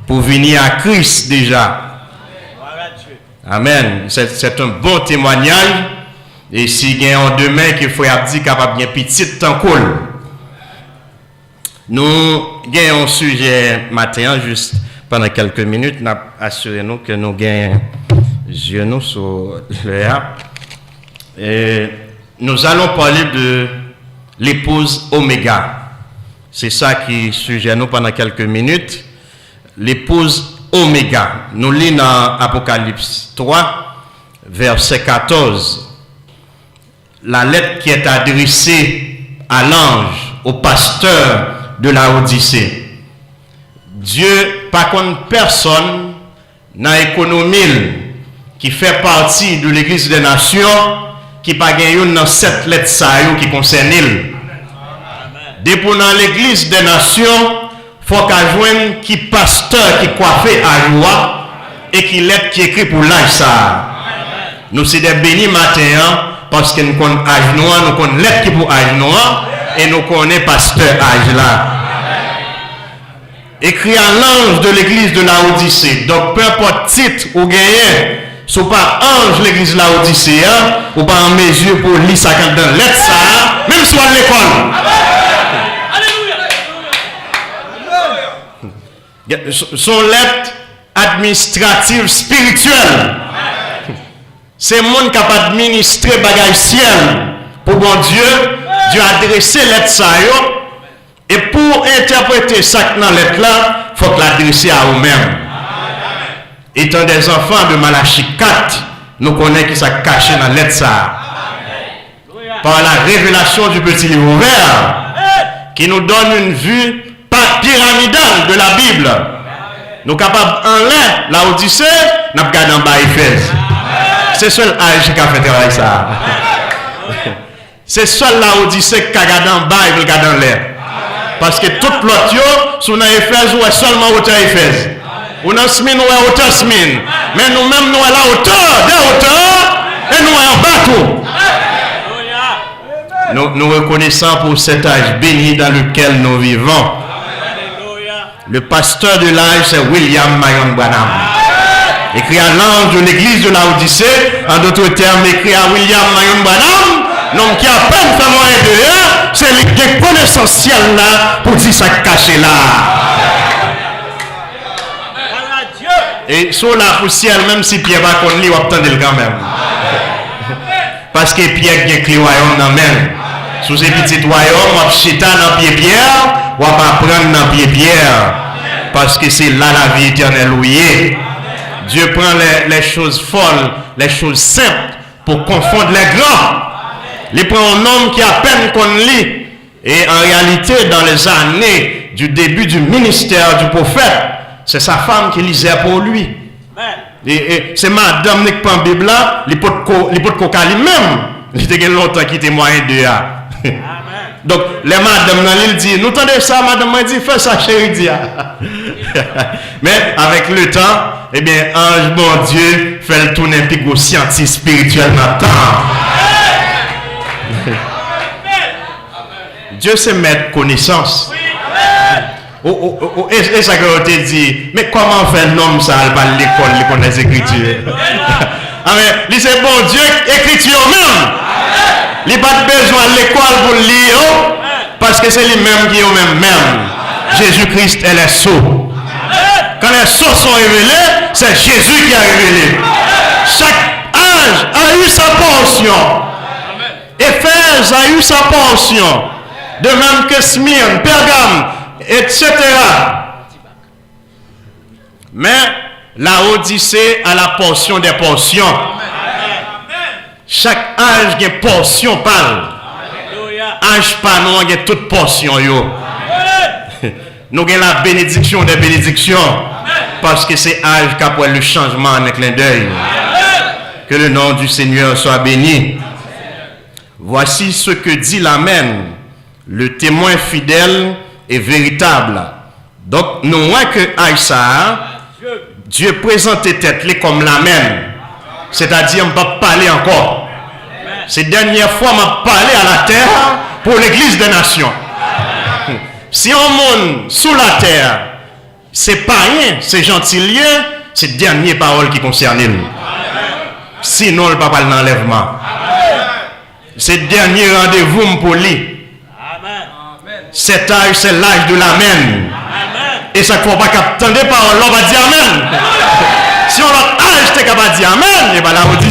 [SPEAKER 7] pour venir à Christ déjà. Amen. C'est un bon témoignage et si il y a un demain que frère Abdi capable bien petit temps cool. Nous avons un sujet matin, juste pendant quelques minutes, nous assurons que nous avons yeux nous sur le app. Nous allons parler de l'épouse Oméga. C'est ça qui est sujet nous pendant quelques minutes. L'épouse Oméga. Nous lisons dans Apocalypse 3, verset 14. La lettre qui est adressée à l'ange, au pasteur de la Odyssée. Dieu, par contre, personne dans l'économie qui fait partie de l'Église des Nations qui pas gagné dans cette lettre qui concerne il. Depuis dans l'Église des Nations, faut qu'à joindre qui pasteur qui coiffé à joie et qui lettre qui écrit pour l'âge ça. Nous sommes des bénis matin parce que nous connaissons âge noir, nous connaissons lettre qui pour âge noir et nous connaissons pasteur âge là. Écrit à l'ange de l'église de la Odyssée. Donc, peu importe titre ou gagné, soit pas ange de l'église de la Odyssée, ou pas en mesure pour lire ça dans lettre ça, même soit à l'école. Son lettre administrative spirituelle. C'est le monde qui a administré bagage ciel pour bon Dieu. Dieu a adressé lettre ça. Et pour interpréter ça dans lettre là, il faut l'adresser à vous-même. Étant des enfants de Malachie 4, nous connaissons qui ça caché dans lettre ça. Par la révélation du petit livre ouvert, qui nous donne une vue pyramidale de la Bible. Nous sommes capables en l'air, la Odyssée, nous regardons en bas Éphèse. C'est seul âge qui a fait travail ça. C'est seul la Odyssée qui a regardé en bas et qui a regardé en l'air. Parce que tout l'autre, sur Éphèse, ou est seulement hauteur Éphèse. Ou dans Smine, ou est hauteur Smine. Mais nous-mêmes, nous sommes à la hauteur, des hauteurs, et nous sommes en bateau. Nous reconnaissons pour cet âge béni dans lequel nous vivons. Le pasteur de l'âge, c'est William Marion Branham. Écrit à l'ange de l'église de la Odyssée, en d'autres termes, écrit à William Marion Branham, l'homme qui a peine fait moyen de c'est le point essentiel là pour dire ça caché là. Et sur la poussière, même si Pierre va connaître, il va obtenir quand même. Parce que Pierre a écrit royaume dans même. Sous ces petits royaumes, on va chita dans pied Pierre, on va pas prendre dans pied Pierre. Parce que c'est là la vie éternelle où il est. Dieu prend les choses folles, les choses simples pour confondre les grands. Il prend un homme qui a peine qu'on lit. Et en réalité, dans les années du début du ministère du prophète, c'est sa femme qui lisait pour lui. Et c'est madame qui prend la Bible là, l'hypothèque coca lui-même. Il était longtemps qui était moyen de là. Donc, les madames, ils disent, nous tendez ça, madame, m'a dit, fais ça, chérie, dia. Mais avec le temps, eh bien, ange, bon Dieu, fait le tourner puis go scientifique spirituel maintenant. Dieu c'est mettre connaissance. Et ça que te dit, mais comment faire un homme ça, il va à l'école, il connaît les écritures. Ah mais, c'est bon Dieu, écriture même. Il n'a pas besoin de l'école pour lire, parce que c'est lui-même qui est au même. Jésus-Christ est les sceaux. Quand les sceaux sont révélés, c'est Jésus qui a révélé. Chaque âge a eu sa portion. Éphèse a eu sa portion. De même que Smyrne, Pergame, etc. Mais la Odyssée a la portion des portions. Chaque âge a une portion parle. Âge pas nous a toute portion yo. Nous avons la bénédiction des bénédictions. Parce que c'est âge qu'après le changement en un clin d'œil. Que le nom du Seigneur soit béni. Voici ce que dit l'Amen, le témoin fidèle et véritable. Donc, nous voyons que Aïssa, Dieu présentait tête comme l'Amen. C'est-à-dire, on ne va pas parler encore. Ces dernières fois, on m'a parlé à la terre pour l'église des nations. Si on monte sous la terre, c'est pas rien, c'est gentil, c'est dernière parole qui concerne nous. Sinon, le papa l'enlèvement. C'est le dernier rendez-vous pour lui. Cet âge, c'est l'âge de l'Amen. Et ça ne faut pas qu'attendre parole, on va dire Amen. Si on a âge, tu es capable de dire Amen, et bien là, on dit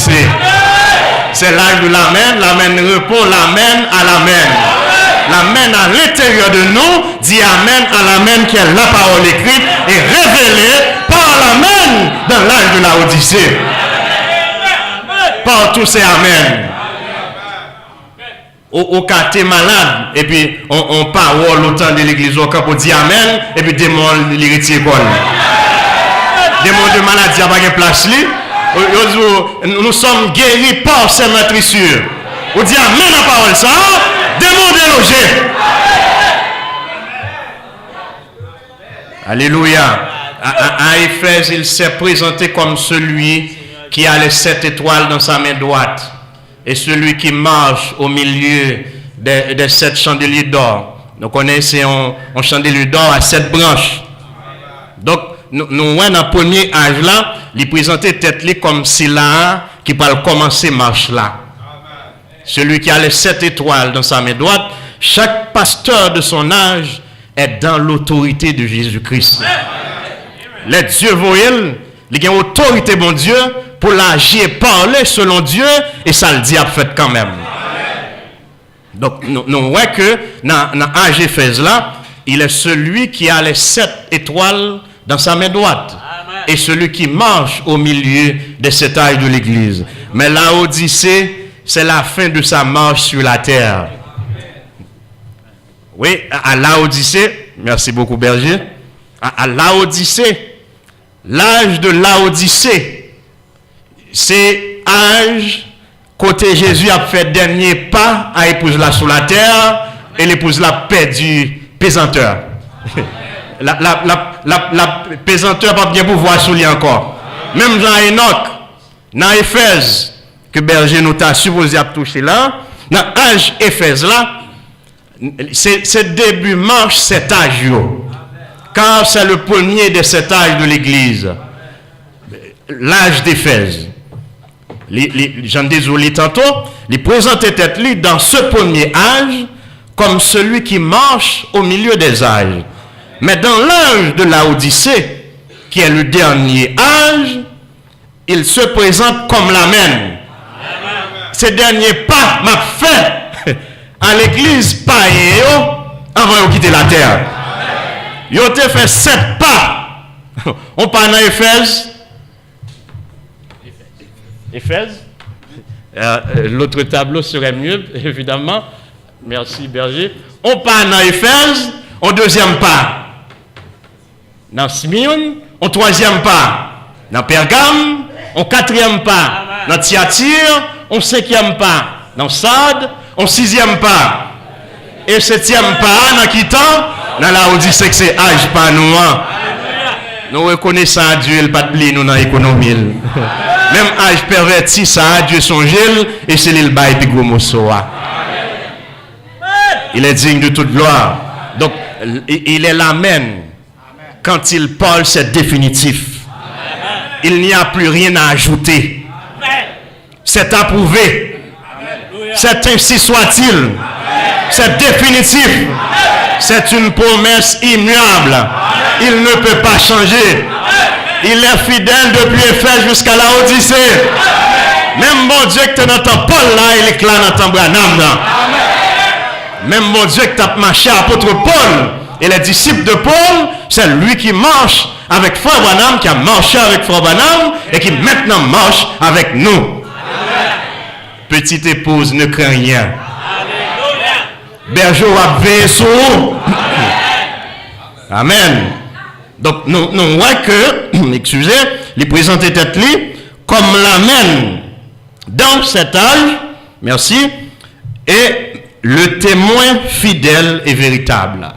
[SPEAKER 7] c'est l'âge de l'Amen. L'Amen répond l'Amen à l'Amen. L'Amen à l'intérieur de nous dit Amen à l'Amen qui est la parole écrite et révélée par l'Amen dans l'âge de la Odyssée. Partout c'est Amen. Au cas t'es malade et puis on parole au temps de l'église au camp pour dire Amen et puis démon l'héritier école. Démon de maladie à pas de place li. Nous sommes guéris par ces matrissures. On dit Amen à parole ça. Démon délogé. Alléluia. À Éphèse, il s'est présenté comme celui qui a les 7 étoiles dans sa main droite et celui qui marche au milieu des 7 chandeliers d'or. Nous connaissons un chandelier d'or à 7 branches. Donc, nous dans le premier âge là, il présentait tête comme Sila qui va commencer marche là. Celui qui a les 7 étoiles dans sa main droite, chaque pasteur de son âge est dans l'autorité de Jésus-Christ. Les dieux voyels, il y a une autorité, bon Dieu, pour l'agir et parler selon Dieu, et ça le dit à fait quand même. Donc, nous voyons que dans l'âge Éphèse là, il est celui qui a les 7 étoiles dans sa main droite. Et celui qui marche au milieu de cet âge de l'église. Mais la Odyssée, c'est la fin de sa marche sur la terre. Oui, à Laodicée, merci beaucoup Berger, à Laodicée, l'âge de Laodicée, c'est âge côté Jésus a fait dernier pas à épouse là sur la terre et l'épouse l'a perdu pesanteur. La pesanteur pas bien pouvoir sous lui encore. Même dans Enoch, dans Éphèse, que Berger nous t'a supposé à toucher là, dans l'âge Éphèse là, c'est début marche cet âge yo. Car c'est le premier de cet âge de l'église. L'âge d'Éphèse. J'en désolé tantôt, il présentait tête lui dans ce premier âge comme celui qui marche au milieu des âges. Mais dans l'âge de la Odyssée, qui est le dernier âge, il se présente comme l'Amen. Ces derniers pas m'a fait à l'église païenne avant de quitter la terre. Ils ont fait 7 pas. On parle dans Éphèse. Éphèse. L'autre tableau serait mieux, évidemment. Merci Berger. On parle dans Éphèse, au deuxième pas. Dans Smyrne, au troisième pas. Dans Pergame, au quatrième pas. Dans Thyatire, au cinquième pas. Dans Sardes, au sixième pas. Et septième pas, dans qui temps? Dans la Odyssée, que c'est âge pas nous. Nous reconnaissons à Dieu, il pas de blé nous dans l'économie. Même âge perverti, ça, Dieu son gel, et c'est l'île bail puis gros moussoa. Il est digne de toute gloire. Donc, il est l'amen. Quand il parle, c'est définitif. Il n'y a plus rien à ajouter. C'est approuvé. C'est ainsi soit-il. C'est définitif. C'est une promesse immuable. Il ne peut pas changer. Il est fidèle depuis Éphèse jusqu'à la Odyssée. Même mon Dieu que tu n'entends Paul là, il est là dans ton Branham là. Même mon Dieu que tu as marché à l'apôtre Paul et les disciples de Paul, c'est lui qui marche avec Frère Branham, qui a marché avec Frère Branham et qui maintenant marche avec nous. Petite épouse, ne crains rien. Berger va veiller sur vous. Amen. Donc, nous voyons que, excusez, les présenter tête comme l'amen dans cet âge, merci, et le témoin fidèle et véritable.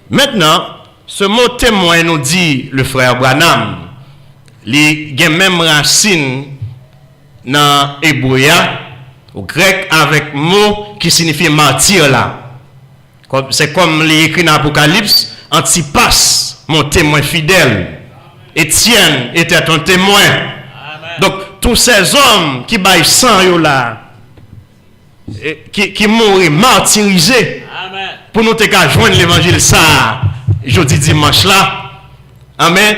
[SPEAKER 7] Maintenant, ce mot témoin nous dit le frère Branham, il y a même racine dans l'hébreu, au grec, avec mot qui signifie martyr là. C'est comme l'écrit dans l'Apocalypse, Antipas, mon témoin fidèle. Étienne était un témoin. Amen. Donc, tous ces hommes qui baillent sang là, qui mourent martyrisés, amen, pour nous joindre l'évangile ça, jeudi dimanche là, amen,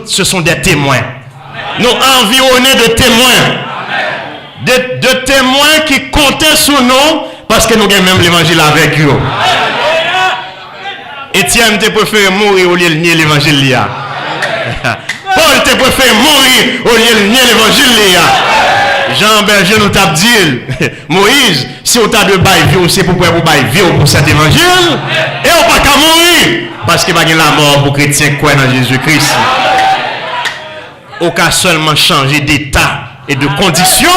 [SPEAKER 7] ce sont des témoins. Amen. Nous environnés de témoins. De témoins qui comptaient sur nous parce que nous avons même l'évangile avec eux. Étienne te préféré mourir au lieu de nier l'évangile. Paul te préféré mourir au lieu de nier l'évangile. Jean Berger nous t'a dit, Moïse, si on t'a de bail vie, c'est pour bail vie pour cet évangile, et on pas qu'à mourir parce qu'il va y avoir la mort pour chrétiens quoi dans Jésus-Christ. On peut seulement changer d'état et de conditions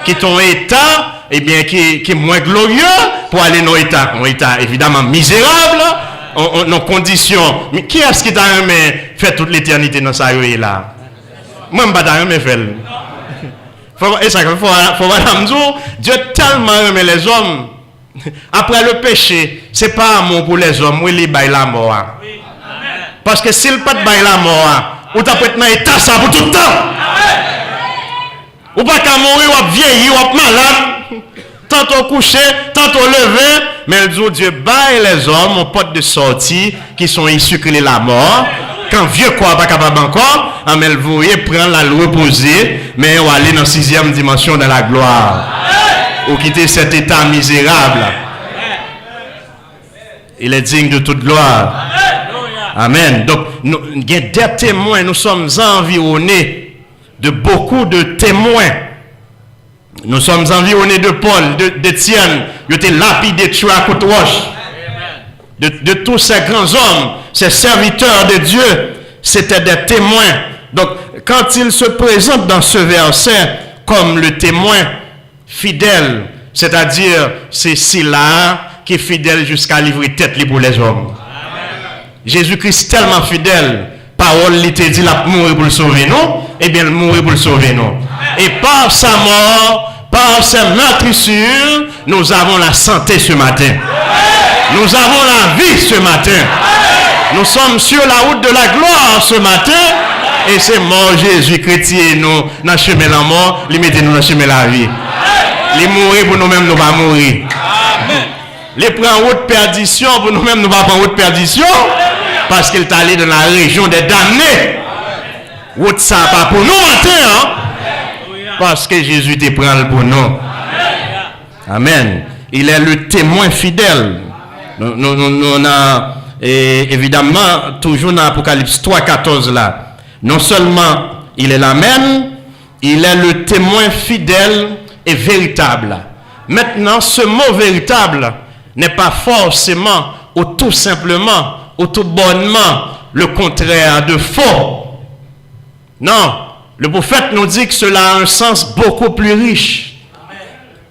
[SPEAKER 7] qui ton état, eh bien, qui est moins glorieux pour aller dans un état évidemment misérable, nos conditions. Mais qui est-ce qui t'a fait toute l'éternité dans sa vie là? Moi, je ne vais pas faire. Et ça, il faut voir, Dieu tellement aimé les hommes. Après le péché, ce n'est pas amour pour les hommes, oui, il baille la mort. Parce que s'il pas de baille la mort, ou t'as peut-être un état ça pour tout le temps. Ou pas qu'à mourir, ou vieillir, ou malade, tantôt couché, tantôt levé, mais le jour Dieu baille les hommes, en porte de sortie, qui sont issus de la mort. Quand vieux quoi pas capable encore, mais le voyez prendre la reposer, mais on va aller dans la 6e dimension de la gloire. Ou quitter cet état misérable. Il est digne de toute gloire. Amen. Donc, nous, il y a des témoins, nous sommes environnés de beaucoup de témoins. Nous sommes environnés de Paul, d'Étienne, de lapidé, tué à côte roche. De tous ces grands hommes, ces serviteurs de Dieu, c'était des témoins. Donc, quand ils se présentent dans ce verset comme le témoin fidèle, c'est-à-dire c'est Silas qui est fidèle jusqu'à livrer tête pour les hommes. Jésus-Christ tellement fidèle, parole l'été dit la mourir pour le sauver nous, et bien mourir pour le sauver nous. Et par sa mort, par ses meurtrissures, nous avons la santé ce matin. Nous avons la vie ce matin. Nous sommes sur la route de la gloire ce matin. Et c'est mort Jésus chrétien nous dans le chemin de la mort, il mettez nous dans le chemin de la vie. Les mourir pour nous-mêmes, nous ne pas mourir. Les prendre route perdition pour nous-mêmes, nous ne pas prendre route perdition. Parce qu'il est allé dans la région des damnés. Route ça pas pour nous matin. Hein? Parce que Jésus te prend pour nous. Amen. Il est le témoin fidèle. Nous avons évidemment toujours dans Apocalypse 3:14 là. Non seulement il est l'amen, il est le témoin fidèle et véritable. Maintenant, ce mot véritable n'est pas forcément ou tout simplement ou tout bonnement le contraire de faux. Non, le prophète nous dit que cela a un sens beaucoup plus riche.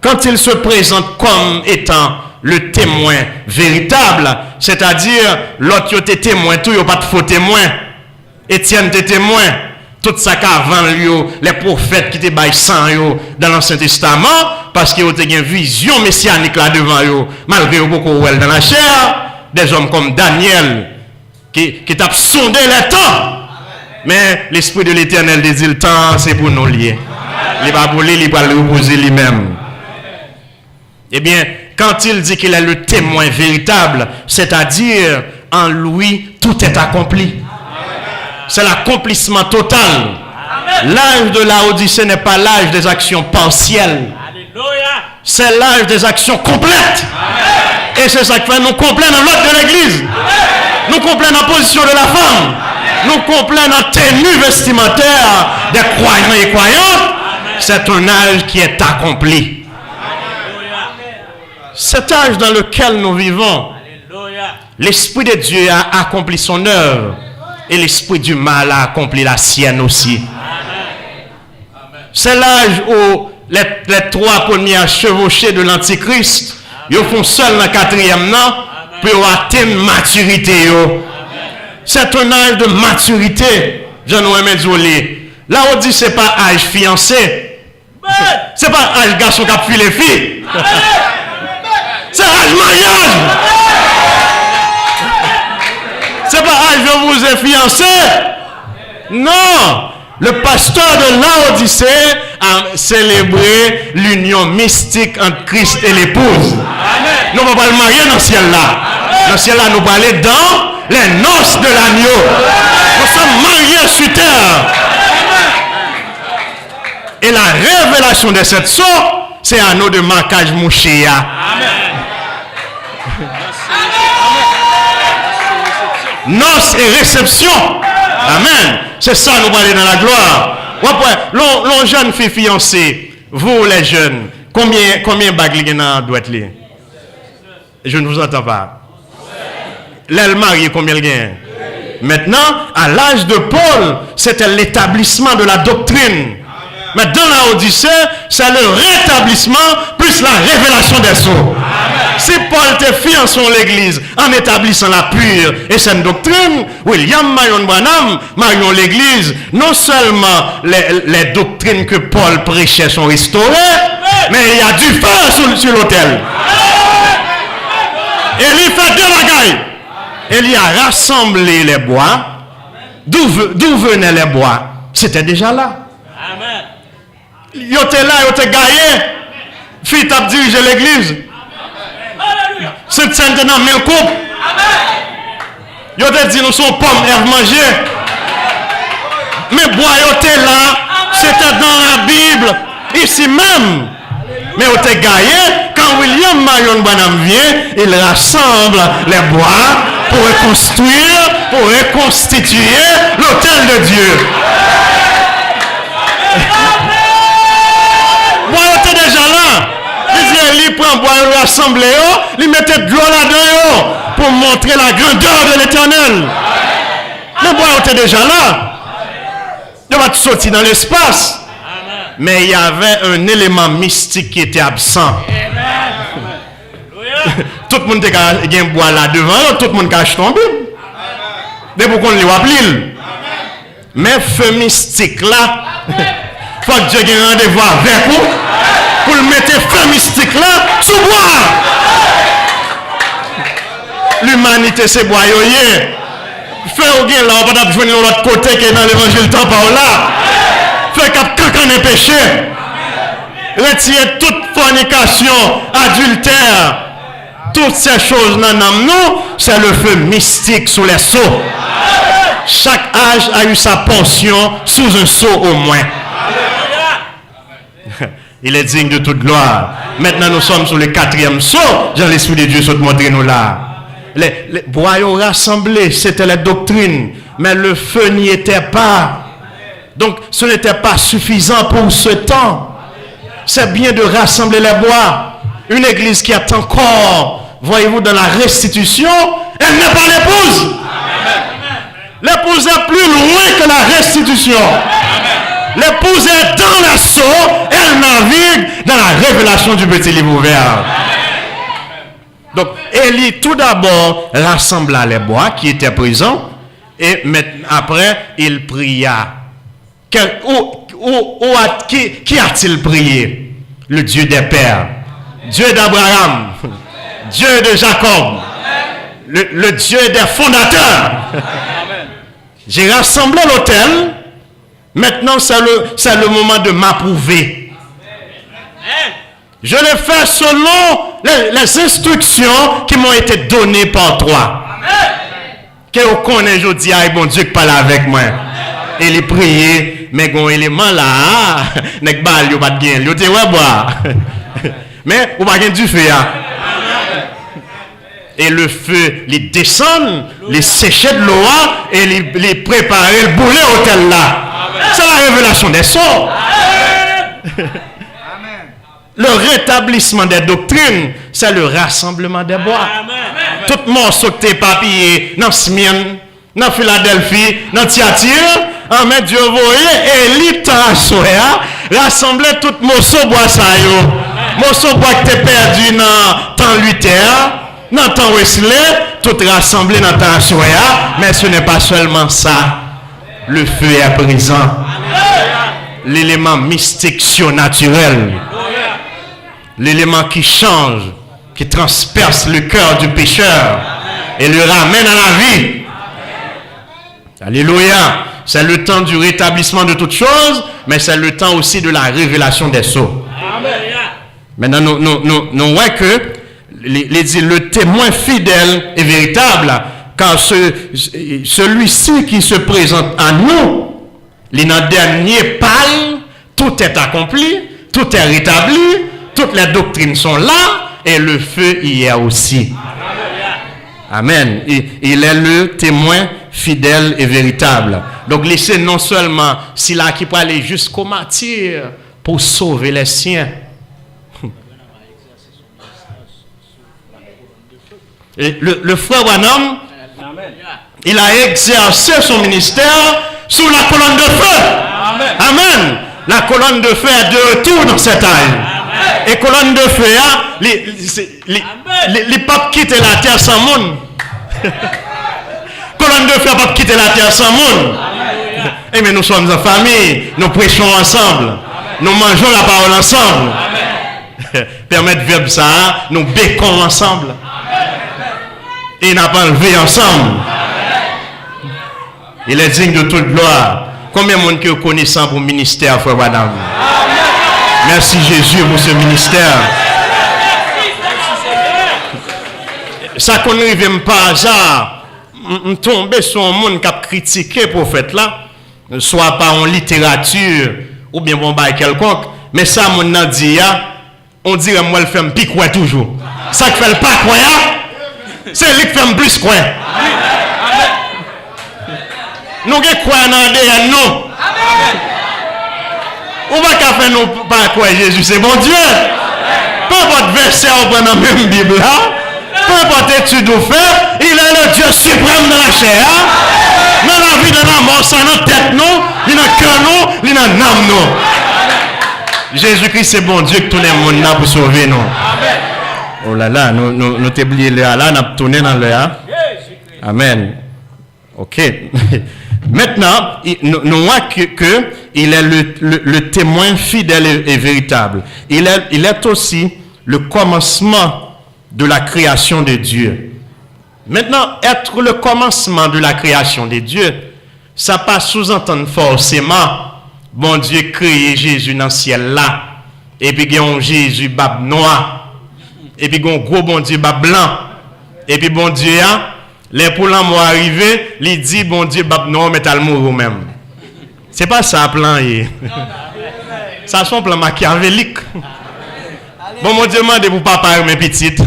[SPEAKER 7] Quand il se présente comme étant le témoin véritable, c'est-à-dire l'autre yo était témoin, tout yo pas de faux témoin. Étienne était témoin. Tout ça qu'avant les prophètes qui étaient baillés sang dans l'Ancien Testament, parce qu'ils ont une vision messianique là devant eux, malgré beaucoup dans la chair, des hommes comme Daniel, qui t'a sondé les temps. Mais l'Esprit de l'Éternel dit le temps, c'est pour nous lier. Il va pour lui, il va le reposer lui-même. Eh bien, quand il dit qu'il est le témoin véritable, c'est-à-dire en lui, tout est accompli. C'est l'accomplissement total. L'âge de la Odyssée n'est pas l'âge des actions partielles. C'est l'âge des actions complètes. Et c'est ça qui fait nous complètes dans l'ordre de l'église. Nous complètes dans la position de la femme. Nous complètes dans la tenue vestimentaire des croyants et croyantes. C'est un âge qui est accompli. Cet âge dans lequel nous vivons, l'Esprit de Dieu a accompli son œuvre. Et l'esprit du mal a accompli la sienne aussi. C'est l'âge où les trois premiers chevauchés de l'Antichrist, ils font seul dans le quatrième an pour atteindre maturité. C'est un âge de maturité. Jean-Noël Zolé. Là on dit c'est pas âge fiancé. C'est pas âge garçon qui a fui les filles. C'est âge mariage. C'est pas je vous ai fiancé. Non. Le pasteur de Laodicée a célébré l'union mystique entre Christ et l'épouse. Nous ne pouvons pas le marier dans le ciel là. Dans le ciel là, nous allons aller dans les noces de l'agneau. Nous sommes mariés sur terre. Et la révélation de cette sorte, c'est un anneau de marquage mouchéa. Noces et réception. Amen. C'est ça, nous allons aller dans la gloire. L'on jeune fille fiancée, vous les jeunes, combien bagues doit être lié? Je ne vous entends pas. L'aile mariée, combien elle gagne? Maintenant, à l'âge de Paul, c'était l'établissement de la doctrine. Mais dans la Odyssée, c'est le rétablissement plus la révélation des sceaux. Si Paul te fiancé en l'église en établissant la pure et saine doctrine, William Marion Branham marion l'église, non seulement les doctrines que Paul prêchait sont restaurées, mais il y a du feu sur l'autel. Et il fait deux bagailles. Il a rassemblé les bois. D'où venaient les bois? C'était déjà là. Il était là, il était gaillé. Fille t'a dirigé l'église. C'est Sainte dans 1000 coupes. Il était dit nous sommes pommes et manger. Mais bois était là, c'était dans la Bible, ici même. Mais il était gaillé. Quand William Marion Branham vient, il rassemble les bois pour reconstruire, pour reconstituer l'autel de Dieu. Bois était déjà là. Il prend bois et rassemble, il mettait de l'eau là-dedans pour montrer la grandeur de l'Éternel. Le bois était déjà là. Il va sortir dans l'espace. Mais il y avait un élément mystique qui était absent. Tout le monde a un bois là devant, tout le monde cache ton Bible. Mais pourquoi on lui l'île? Mais feu mystique là, faut que Dieu ait un rendez-vous avec vous pour le mettre feu mystique là sous bois. L'humanité c'est bois yoye. Fais au gain là, on va pas jouer de l'autre côté qui est dans l'évangile temps par là. Fais cap quelqu'un est péché. Retirer toute fornication, adultère, toutes ces choses dans nous, c'est le feu mystique sous les seaux. Chaque âge a eu sa portion sous un seau au moins. Il est digne de toute gloire. Maintenant nous sommes sur le 4e seau. Jean l'Esprit de Dieu se montrer nous là. Les boyaux rassemblés, c'était la doctrine, mais le feu n'y était pas. Donc ce n'était pas suffisant pour ce temps. C'est bien de rassembler les bois. Une église qui est encore, voyez-vous, dans la restitution, elle n'est pas l'épouse. L'épouse est plus loin que la restitution. L'épouse est dans la seau, elle navigue dans la révélation du petit livre ouvert. Donc, Élie, tout d'abord, rassembla les bois qui étaient présents. Et après, il pria. Qui a-t-il prié? Le Dieu des pères. Dieu d'Abraham. Dieu de Jacob. Le Dieu des fondateurs. J'ai rassemblé l'autel. Maintenant, c'est le moment de m'approuver. Je l'ai fait selon les instructions qui m'ont été données par toi. Que vous connaissez aujourd'hui, bon Dieu qui parle avec moi. Et il priait, mais il élément là, n'est pas de pas de gain. Il dit ouais boire. Mais vous pas du feu. Et le feu, il descend, il séchait de l'eau et il préparait le boulet hôtel là. C'est la révélation des sceaux. Le rétablissement des doctrines, c'est le rassemblement des bois. Tout morceau que t'es papillé dans Smyrne, dans Philadelphie, dans Thyatire, Amen, Dieu voyait, et l'île rassembler tout morceau bois ça yo. Morceau bois que t'es perdu dans temps Luther, dans temps Wesley, tout rassemblé dans temps Soya, mais ce n'est pas seulement ça. Le feu est présent. L'élément mystique surnaturel. L'élément qui change, qui transperce le cœur du pécheur et le ramène à la vie. Alléluia. C'est le temps du rétablissement de toutes choses, mais c'est le temps aussi de la révélation des sceaux. Maintenant, nous voyons que le témoin fidèle et véritable, car celui-ci qui se présente à nous, les dernier parle, tout est accompli, tout est rétabli, toutes les doctrines sont là, et le feu y est aussi. Amen. Il est le témoin fidèle et véritable. Donc laissez non seulement celui-là qui peut aller jusqu'au martyr pour sauver les siens. Et le frère Branham, il a exercé son ministère sous la colonne de feu. Amen. La colonne de feu est de retour dans cette âge. Et colonne de feu, les papes quittent la terre sans monde. Colonne de feu pas quitter la terre sans monde. Et mais nous sommes en famille, nous prêchons ensemble, nous mangeons la parole ensemble. Permettre verbe ça, nous bécons ensemble. Et n'a pas levé ensemble. Il est digne de toute gloire. Combien de monde qui est connaissant pour le ministère, frère madame? Merci Jésus pour ce ministère. Ça qu'on n'arrive pas à hasard. On tombe sur un monde qui a critiqué le prophète là, soit par en littérature ou bien bon bail quelconque, mais ça mon nan dit on dirait moi le fait me pique toujours. Ça qui fait le pas quoi, c'est lui qui fait me plus quoi. Nous avons quoi dans derrière nous. On va qu'à faire nous pas quoi Jésus, c'est bon Dieu. Peu importe verset on prend dans la même Bible là. Peu importe étude ou fait, il est le Dieu suprême dans la chair, dans la vie, dans la mort, ça dans la tête, nous, il dans le cœur, nous, il dans l'âme, nous. Jésus-Christ, c'est bon Dieu que tout le monde là pour sauver nous. Oh là là, nous t'oublions là, nous avons tourné dans le là. Amen. Ok. Maintenant, nous voyons que il est le témoin fidèle et véritable. Il est aussi le commencement de la création de Dieu. Maintenant, être le commencement de la création de Dieu, ça pas sous-entendre forcément, bon Dieu créé Jésus dans le ciel là, et puis il y a un Jésus bab noir, et puis il y a un gros bon Dieu bab blanc, et puis bon Dieu, les poulants m'ont arrivé, il dit bon Dieu bab noir, mais t'as le mot même. C'est pas ça plan, ça sont plan machiavélique. Bon, mon Dieu m'a dit pour papa mes petites.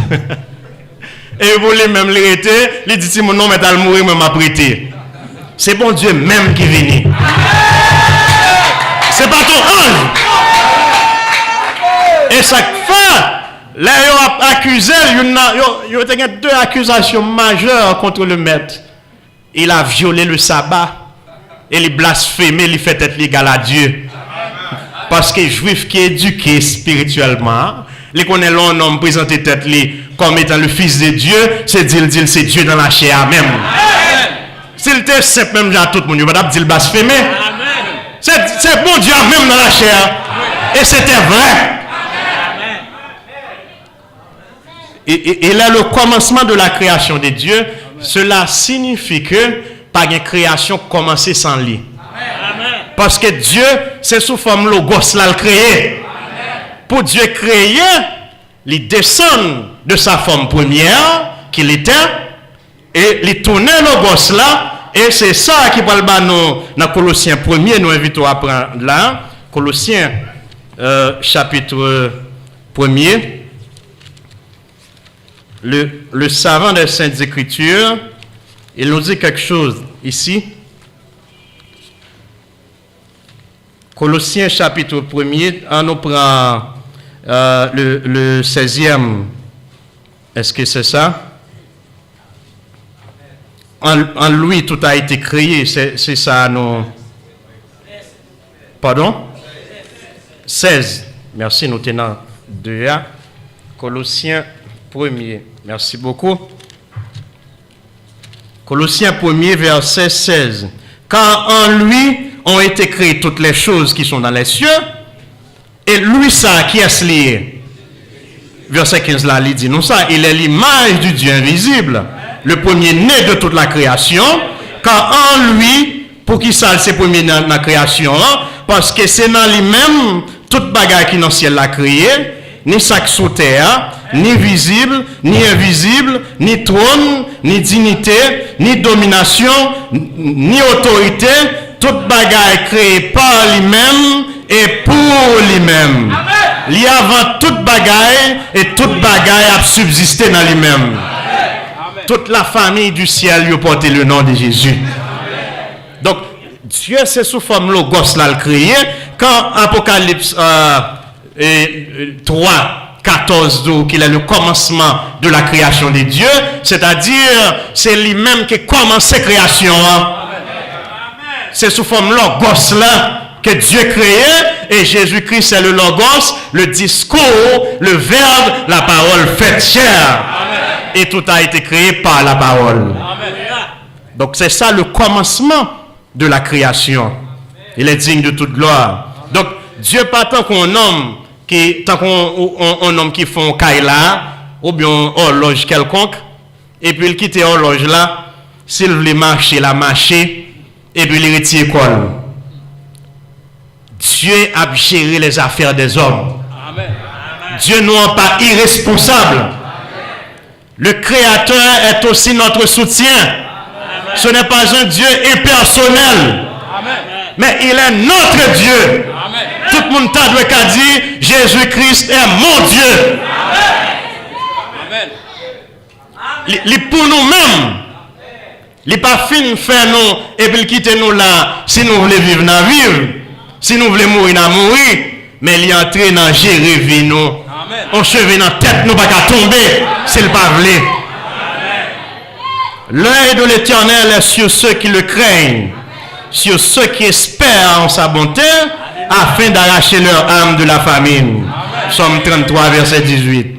[SPEAKER 7] Et vous voulez même l'arrêter, il dit si mon nom est à mourir, me m'a prêté. C'est bon Dieu même qui vient. C'est pas ton ange. Et ça fait, là, il a accusé, il y a deux accusations majeures contre le maître. Il a violé le sabbat, et il blasphémé, il fait être l'égal à Dieu. Parce que les juifs qui sont éduqués spirituellement, les connaissent l'homme présenté tête comme étant le Fils de Dieu, c'est dire c'est Dieu dans la chair même. S'il était simple même à tout le monde, il va dire blasphémer. C'est bon Dieu même dans la chair. Et c'était vrai. Et là, le commencement de la création de Dieu, cela signifie que pas une création commencée sans lui. Parce que Dieu, c'est sous forme logos là le créé. Pour Dieu créer, il descend de sa forme première, qu'il était, et il tourne logos là, et c'est ça qui parle dans Colossiens 1er, nous invitons à prendre là, Colossiens chapitre 1er. Le savant des Saintes Écritures, il nous dit quelque chose ici. Colossiens chapitre 1er, on nous prend le 16e. Est-ce que c'est ça? En lui, tout a été créé. C'est ça, non? Pardon? 16. Merci, nous tenons 2A. Colossiens 1er. Merci beaucoup. Colossiens 1er, verset 16. Car en lui ont été créées toutes les choses qui sont dans les cieux, et lui, ça, qui est lié? Verset 15 là, il dit, non, ça, il est l'image du Dieu invisible, le premier-né de toute la création, car en lui, pour qui ça, c'est premier dans la création, hein? Parce que c'est dans lui-même, toute bagarre qui dans le ciel l'a créé, ni sac sous terre, ni visible, ni invisible, ni trône, ni dignité, ni domination, ni autorité, toute bagaille créée par lui-même et pour lui-même. Il y a avant toute bagaille et toute bagaille a subsisté dans lui-même. Toute la famille du ciel lui a porté le nom de Jésus. Donc, Dieu, c'est sous forme logos là le créé. Quand Apocalypse 3, 14 dit qu'il est le commencement de la création de Dieu, c'est-à-dire c'est lui-même qui commence la création. C'est sous forme logos là que Dieu créait, et Jésus-Christ c'est le logos, le discours, le verbe, la parole faite chair. Et tout a été créé par la parole. Donc c'est ça le commencement de la création. Il est digne de toute gloire. Donc Dieu pas tant qu'on homme qui font kaila ou bien horloge quelconque, et puis il quitte horloge là, s'il voulait marcher, la marcher, et puis il retire l'école. Dieu a géré les affaires des hommes. Amen. Dieu nous rend pas irresponsables. Le Créateur est aussi notre soutien. Amen. Ce n'est pas un Dieu impersonnel. Amen. Mais il est notre Dieu. Amen. Tout le monde doit dire Jésus-Christ est mon Dieu. Amen. Il pour nous-mêmes. Il n'est pas fin de faire nous et puis quitter nous là. Si nous voulons vivre, nous vivre. Si nous voulons mourir, nous mourir. Mais il est entré dans gérer vie nous. On cheveux dans la tête, nous ne pouvons pas tomber. C'est le pas voulu. L'œil de l'Éternel est sur ceux qui le craignent, sur ceux qui espèrent en sa bonté, afin d'arracher leur âme de la famine. Psaume 33, verset 18. Amen.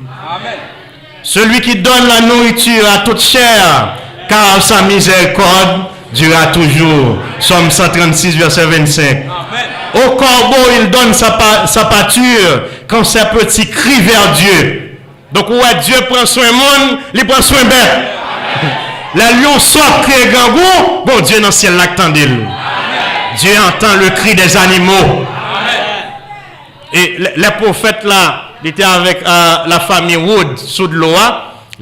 [SPEAKER 7] Celui qui donne la nourriture à toute chair, car sa miséricorde durera toujours. Psaume 136, verset 25. Amen. Au corbeau, il donne sa pâture quand ses petits crient vers Dieu. Donc, ouais, Dieu prend soin du monde, il prend soin bête. La lion sort, crie gangou, bon Dieu dans le ciel l'attend d'elle. Dieu entend le cri des animaux. Amen. Et les prophètes là, ils étaient avec la famille Wood sous de l'eau.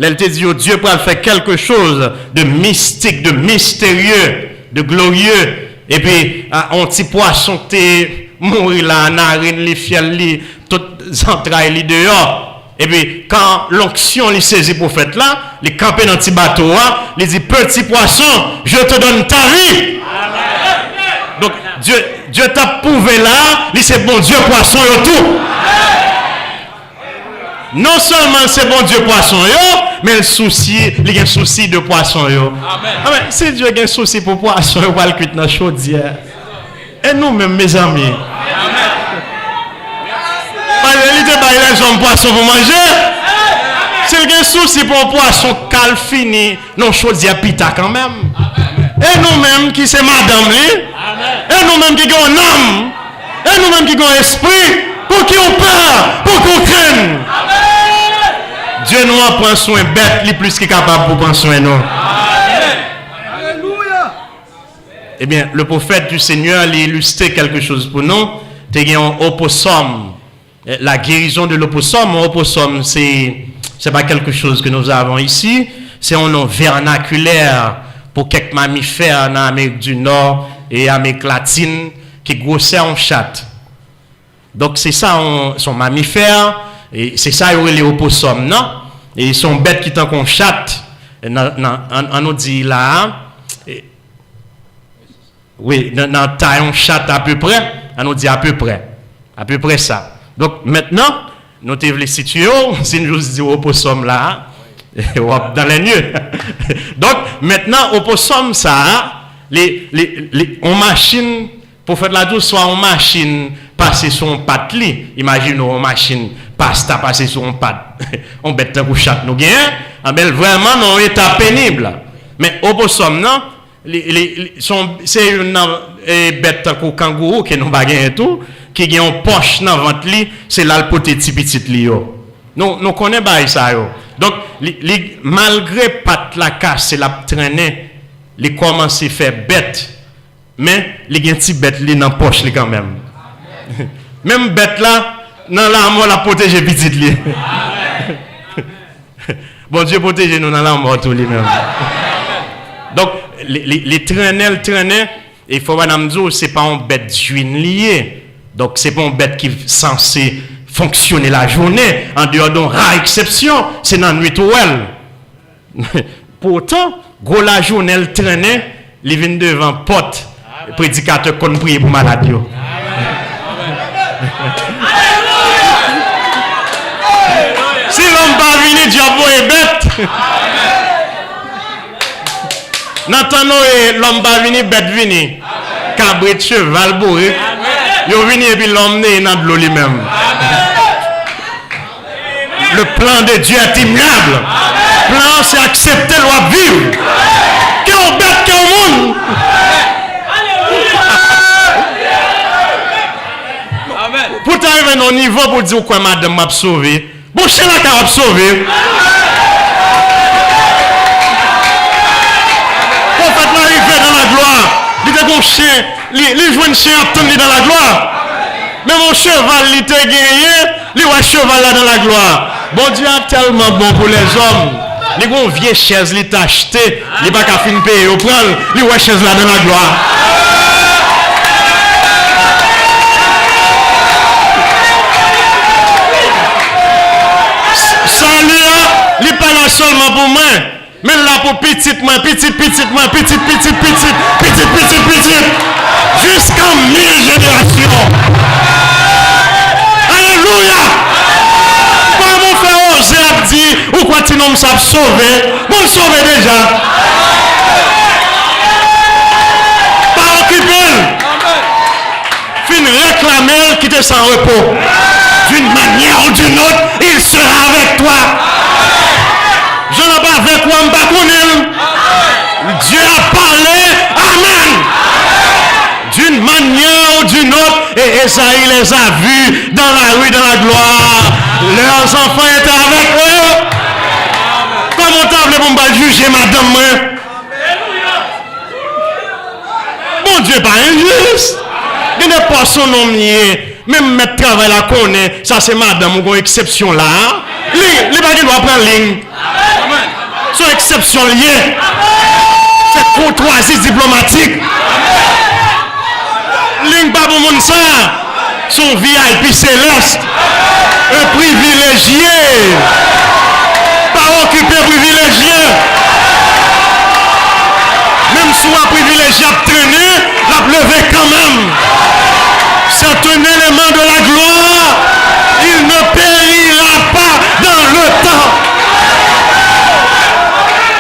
[SPEAKER 7] Elle te dit, oh, Dieu peut faire quelque chose de mystique, de mystérieux, de glorieux. Et puis, un petit poisson qui mourit là, narine, les fiels, toutes les entrailles li dehors. Et puis, quand l'onction les saisit prophète là, les camper dans un petit bateau, il dit, petit poisson, je te donne ta vie. Amen. Donc, Dieu t'a prouvé là, il c'est bon Dieu poisson et tout. Non seulement c'est bon Dieu poisson yo, mais il y a un souci de poisson yo. Amen. Si Dieu a un souci pour poisson, il va le cuire dans la chaudière. Et nous-mêmes, mes amis. Amen. Il y a les hommes poissons pour manger. S'il y a un souci pour un poisson cal fini, non chose à pita quand même. Et nous-mêmes qui c'est madame li, et nous-mêmes qui avons un âme, et nous-mêmes qui avons un esprit, pour qui on peur, pour qu'on craigne. Dieu nous en prend soin bête, li plus qu'il capable pour prendre soin nous. Eh bien, le prophète du Seigneur a illustré quelque chose pour nous. C'est un opossum. La guérison de l'opossum, opossum, c'est pas quelque chose que nous avons ici. C'est un nom vernaculaire pour quelques mammifères en Amérique du Nord et Amérique latine qui grossissent en chatte. Donc c'est ça, son mammifère, et c'est ça les opossums, non? Et ils sont bêtes qui t'en chatte. On nous dit là, oui, dans taille on chatte à peu près, on nous dit à peu près ça. Donc maintenant, nous devons les situer, si nous disons opossum là, dans les lieux. Donc maintenant, opossum ça, on machine, pour faire de la douce, soit on machine passer sur un pâte li. Imagine on machine pasta passer sur un pâte. On bête un chat nous gagne, vraiment non état pénible. Mais opossum non, c'est une bête comme kangourou qui nous baguette et tout, qui a une poche dans le ventre li, c'est là le poté petit li yo. Nous connaissons pas ça yo. Donc malgré patte la casse, c'est la traîner, les commence à faire bête. Mais les gens petit bête li dans poche li quand même. Même bête là, dans la mort la protéger petit li. Bon Dieu protège nous dans la mort tout lui-même. Donc les traîner, il faut madame dire c'est pas une bête juine liée. Donc c'est pas une bête qui est censée fonctionner la journée en dehors d'une rare exception, c'est dans la nuit où elle. Pourtant, gros la journée elle traînait, il vient devant porte, le prédicateur qu'on prie pour maladie. Si l'homme va venir, diable est bête. N'attendons l'homme va venir, bête venir. Cabrit, cheval, bourré. Il vient et puis l'homme est dans de l'eau lui-même. Le plan de Dieu est immuable. Le plan, c'est accepter loi vivre. Qu'on bête, qu'on monde. Pour t'arriver à un niveau pour dire quoi madame m'a sauvé. Bon, chien là qui a sauvé. Pour faire l'arrivée dans la gloire. Il était bon chien. Il joue un chien attendu dans la gloire. Mais mon cheval, il était gagné. Il voit cheval là dans la gloire. Bon Dieu est tellement bon pour les hommes. Les gros vieilles chaises, il t'a acheté. Il n'est pas qu'à finir payer. Il prend, il voit chaise là dans la gloire. Salut, il n'est pas là seulement pour moi. Mais là pour petite moi, petite. Jusqu'à 1000 générations. Alléluia. Comment faire oser à dire, ou quoi tu nous savent sauver? Bon, sauver déjà. Pas occuper. Fin réclamer qui te sans repos. D'une manière ou d'une autre, il sera avec toi. Je n'ai pas avec toi, je ne sais pas. Dieu a parlé. Amen. D'une manière ou d'une autre, et Esaïe les a vus dans la rue, dans la gloire. Leurs enfants étaient avec eux. Comment t'as voulu pour me juger, madame? Bon Dieu, pas injuste. Il n'est pas son nom nié. Même mettre travail là qu'on est, ça c'est madame ou une exception là. Les bagage doivent prendre ligne. C'est exception liée. C'est courtoisie diplomatique. Ligne pas pour monde ça. Son VIP céleste. Un privilégié. Pas occupé privilégié. Même si un privilégié a traîné, l'a levé quand même. C'est un élément de la gloire. Il ne périra pas dans le temps.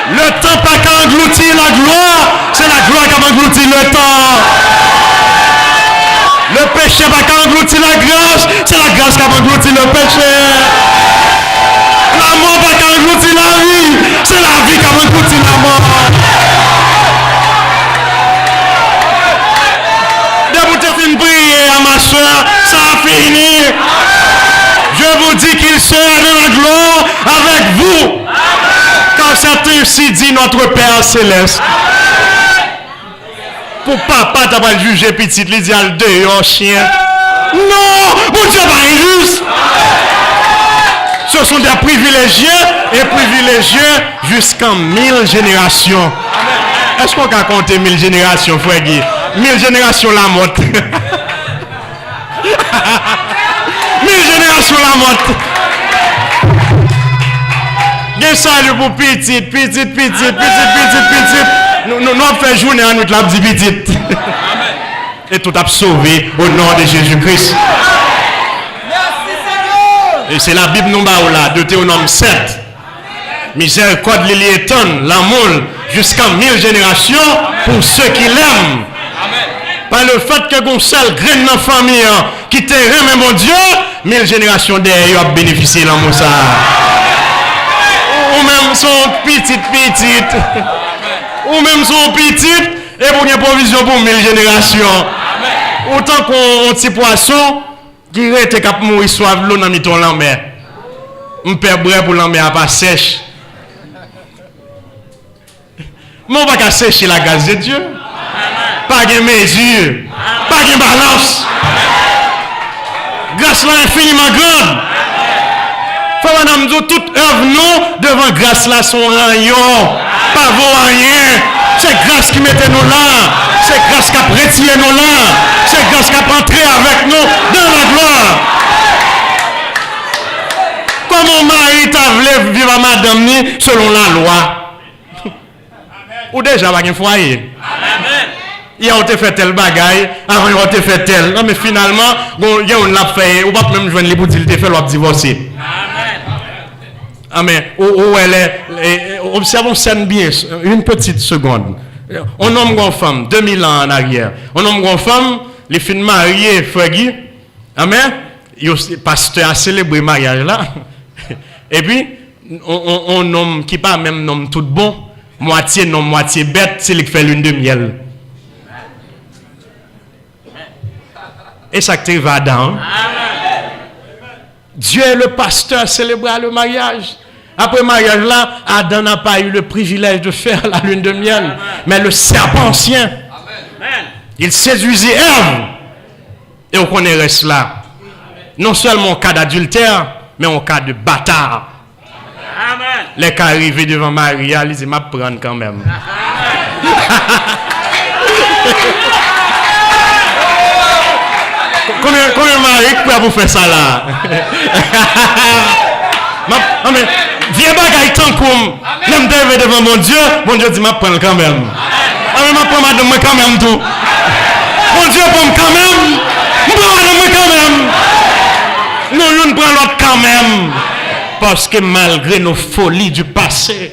[SPEAKER 7] Le temps pas qu'engloutir la gloire, c'est la gloire qui engloutit le temps. Le péché pas qu'engloutir la grâce, c'est la grâce qui engloutit le péché. notre Père céleste. Pour papa, t'as pas jugé petit, il dit al dehors, chien. Non, mon Dieu, pas injuste. Ce sont des privilégiés et privilégiés jusqu'en 1000 générations. Est-ce qu'on peut compter 1000 générations, frère Guy? 1000 générations la mort. 1000 générations la mort. Gen salut pour petit. Nous faisons journée à nous la dit petite. Et tout a sauvé au nom de Jésus-Christ. Et c'est la Bible nous là, Deutéronome 7. Miséricorde l'île étonne, l'amour jusqu'à 1000 générations pour ceux qui l'aiment. Par le fait que vous seul grain dans la famille qui te remet mon Dieu, 1000 générations derrière ont bénéficié de l'amour ça. Ou même son petite. Ou même son petite et pour une provision pour 1000 générations. Autant qu'on petit poisson qui reste cap mourir soif l'eau dans miton la mer. On perd bras pour la mer pas sèche. Mais on va pas sécher la grâce de Dieu. Pas de mesure, pas de balance. Grâce là infiniment grande. Faut madame dire toute œuvre nous devant grâce là son rayon. Pas vaut rien. C'est grâce qui mettait nous là. C'est grâce qui a retiré nous là. C'est grâce qui a entré avec nous dans la gloire. Comme mon mari t'a voulu vivre à madame ni selon la loi. Ou déjà pas un foyer. Il a fait tel bagaille, avant il a fait tel. Non mais finalement, il y a l'a fait, ou pas même joindre les bouts, il te fait l'autre divorcer. Amen. Où elle est, observons scène bien, une petite seconde. Un homme ou une femme, 2000 ans en arrière. Un homme ou une femme, les filles mariées, frère Guy. Amen. Le pasteur a célébré le mariage là. Et puis, un homme qui pas même nom tout bon, moitié non, moitié bête, c'est lui qui fait lune de miel. Et ça qui va dans. Dieu est le pasteur célébra le mariage. Après le mariage là, Adam n'a pas eu le privilège de faire la lune de miel. Mais le serpent ancien, il séduisit Ève. Et on connaît cela. Non seulement en cas d'adultère, mais en cas de bâtard. Les cas arrivés devant Maria, ils disent, m'a prendre quand même. Combien Marie peut vous faire ça là? Viens bagaille tant comme même devant mon Dieu dit m'a prendre quand même. M'a prendre madame moi quand même tout. Mon Dieu prend quand même. Prends madame moi quand même. Nous prend l'autre quand même. Parce que malgré nos folies du passé,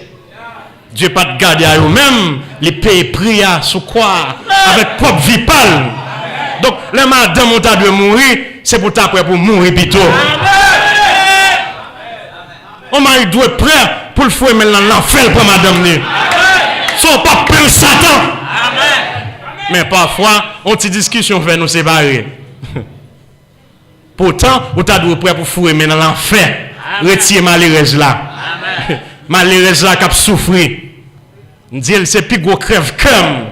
[SPEAKER 7] Dieu pas de garder à eux-mêmes, les pays pria sous quoi avec propre vie pâle. Donc, les madame ont de mourir, c'est pour t'après pour mourir plutôt. On m'a doit être prêt pour le fouet maintenant l'enfer pour madame ni. Son pas peur Satan. Mais parfois, on petite discussion fait nous séparer. Pourtant, on t'a doit prêt pour fouet maintenant l'enfer. Retirer malheureuse là. Malheureuse là qui a souffert. Dit c'est plus gros crève comme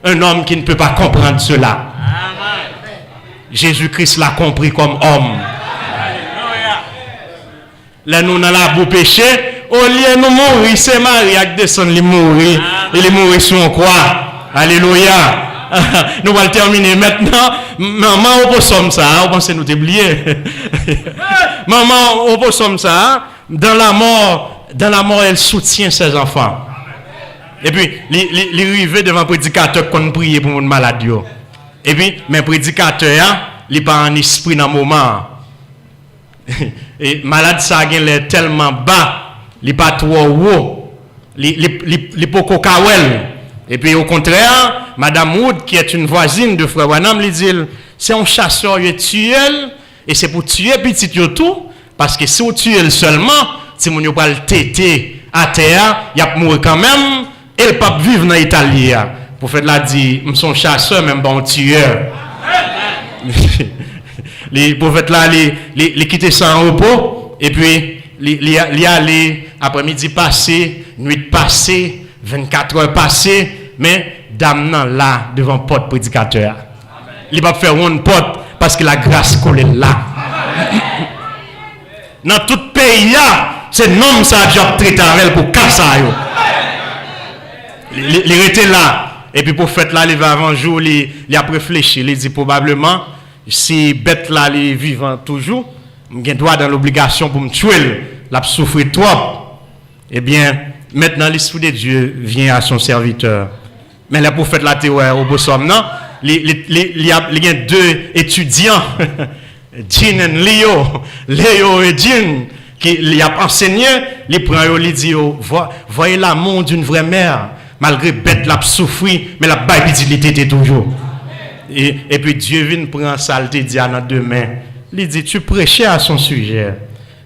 [SPEAKER 7] un homme qui ne peut pas comprendre cela. Jésus-Christ l'a compris comme homme. Là, nous, dans la boue péché, au lieu de nous mourir, c'est Marie qui descend, il mourir. Il est mort sur un croix. Alléluia. Nous allons terminer maintenant. Maman, on peut sommer ça. On pense que nous t'oublier. Maman, on peut sommer ça. Dans la mort, elle soutient ses enfants. Et puis, il arrive devant le prédicateur qu'on prie pour mon malade. Et puis, mes prédicateurs, il pas un esprit dans le moment. Et malade, ça a tellement bas, il pas trop haut, il pas cocaouel. Et puis, au contraire, Madame Wood, qui est une voisine de Frère Wanam, lui dit, c'est un chasseur, il tue elle, et c'est pour tuer petit tout, parce que si on tue elle seulement, si on ne peut pas le téter à terre, il va mourir quand même, et il ne peut pas vivre dans l'Italie. Le prophète l'a dit, je suis un chasseur, même bon tueur. Le prophète là, il quitté sans repos, et puis il y allé après-midi passé, nuit passée, 24 heures passées, mais dame nan là devant porte prédicateur. Il va faire une porte parce que la grâce colle là. Dans tout pays c'est nom ça job traité avec pour casser yo. Il était là et puis pour fête là il va avant jour il a réfléchi, il dit probablement si bête là il vivant toujours, j'ai droit dans l'obligation pour me tuer, l'a souffrir trop. Eh bien, maintenant l'esprit de Dieu vient à son serviteur. Mais là pour fête là au beau somme non, il y a deux étudiants Jean et Léo et Jean qui il a enseigné, il prend il dit voyez l'amour d'une vraie mère malgré bête l'a souffrir mais la baïbilité était toujours. Et puis Dieu vient prendre ça il dit à nos deux mains. Il dit tu prêchais à son sujet.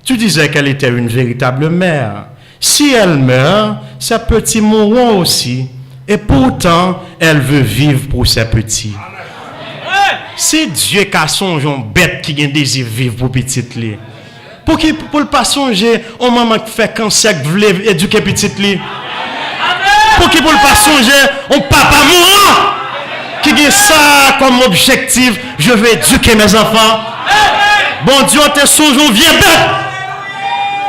[SPEAKER 7] Tu disais qu'elle était une véritable mère. Si elle meurt, ses petits mourront aussi. Et pourtant, elle veut vivre pour ses petits. C'est Dieu qui a songé une bête qui a un désir de vivre pour petite li. Pour le pas songer au maman qui fait cancer qui veut éduquer petite li. Pour le pas songer au papa mourant qui a ça comme objectif, je vais éduquer mes enfants. Bon Dieu, t'es songé un vieux bête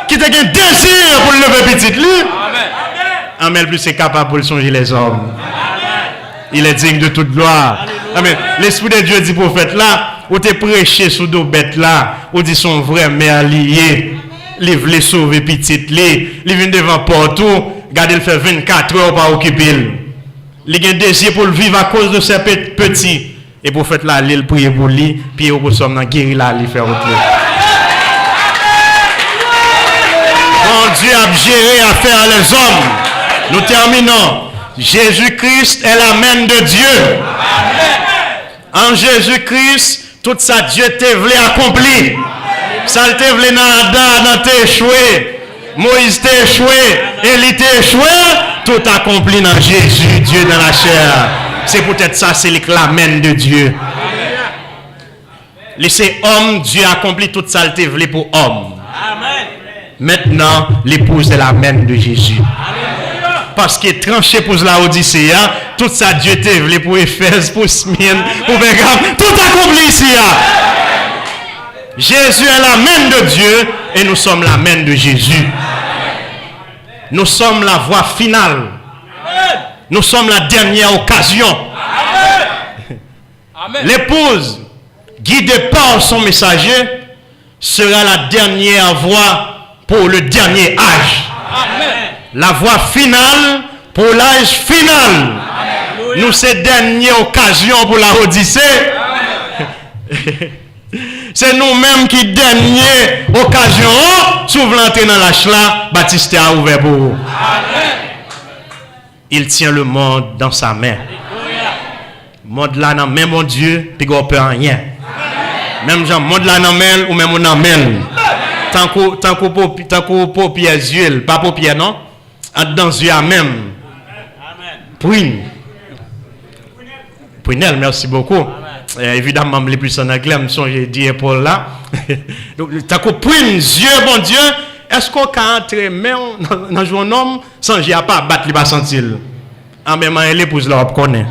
[SPEAKER 7] qui a un désir pour lever petite li. Amen. Plus c'est capable pour songer les hommes. Il est digne de toute gloire. Amen. L'Esprit de Dieu dit prophète là, ou t'es prêché sous deux bêtes là, ou dit son vrai mère lié, il veut sauver petite li, il vient devant partout, regardez il fait 24 heures pas occuper. Il a un désir pour le vivre à cause de ses petits. Et prophète là, il prie pour lui, puis au sommes dans guérir là, il fait autre. Bon Dieu a géré affaire les hommes. Nous terminons. Jésus-Christ est la main de Dieu. En Jésus-Christ, tout ça Dieu t'a voulu accomplir. Ça t'a voulu dans t'es échoué. Moïse t'a échoué. Élie t'a échoué. Tout accompli dans Jésus, Dieu dans la chair. C'est peut-être ça, c'est la main de Dieu. Laissez homme, Dieu accomplit toute ça t'a voulu pour homme. Maintenant, l'épouse est la main de Jésus. Parce qu'il est tranché pour la Odyssée, tout ça Dieu t'a voulu pour Éphèse, pour Smyrne, pour Pergame, tout accompli ici. Jésus est la main de Dieu et nous sommes la main de Jésus. Nous sommes la voie finale. Nous sommes la dernière occasion. L'épouse, guidée par son messager, sera la dernière voie pour le dernier âge. La voie finale pour l'âge final. Nous, c'est dernière occasion pour la Odyssée. C'est nous-mêmes qui dernière occasion. Si vous voulez entrer dans l'âge là, Baptiste a ouvert pour vous. Il tient le monde dans sa main. Le monde là dans même mon Dieu, puis on peut rien. Même Jean, monde là dans main ou même on en main. Tant qu'on paupières yeux, pas paupières non. Dans yeux à même. Prunel, merci beaucoup. Évidemment, les plus en anglais, me sont dit pour là. Donc, tant qu'on prune yeux, bon Dieu, est-ce qu'on peut entrer même dans un homme sans j'ai pas battre les pas sentir. En même temps, l'épouse là connaît.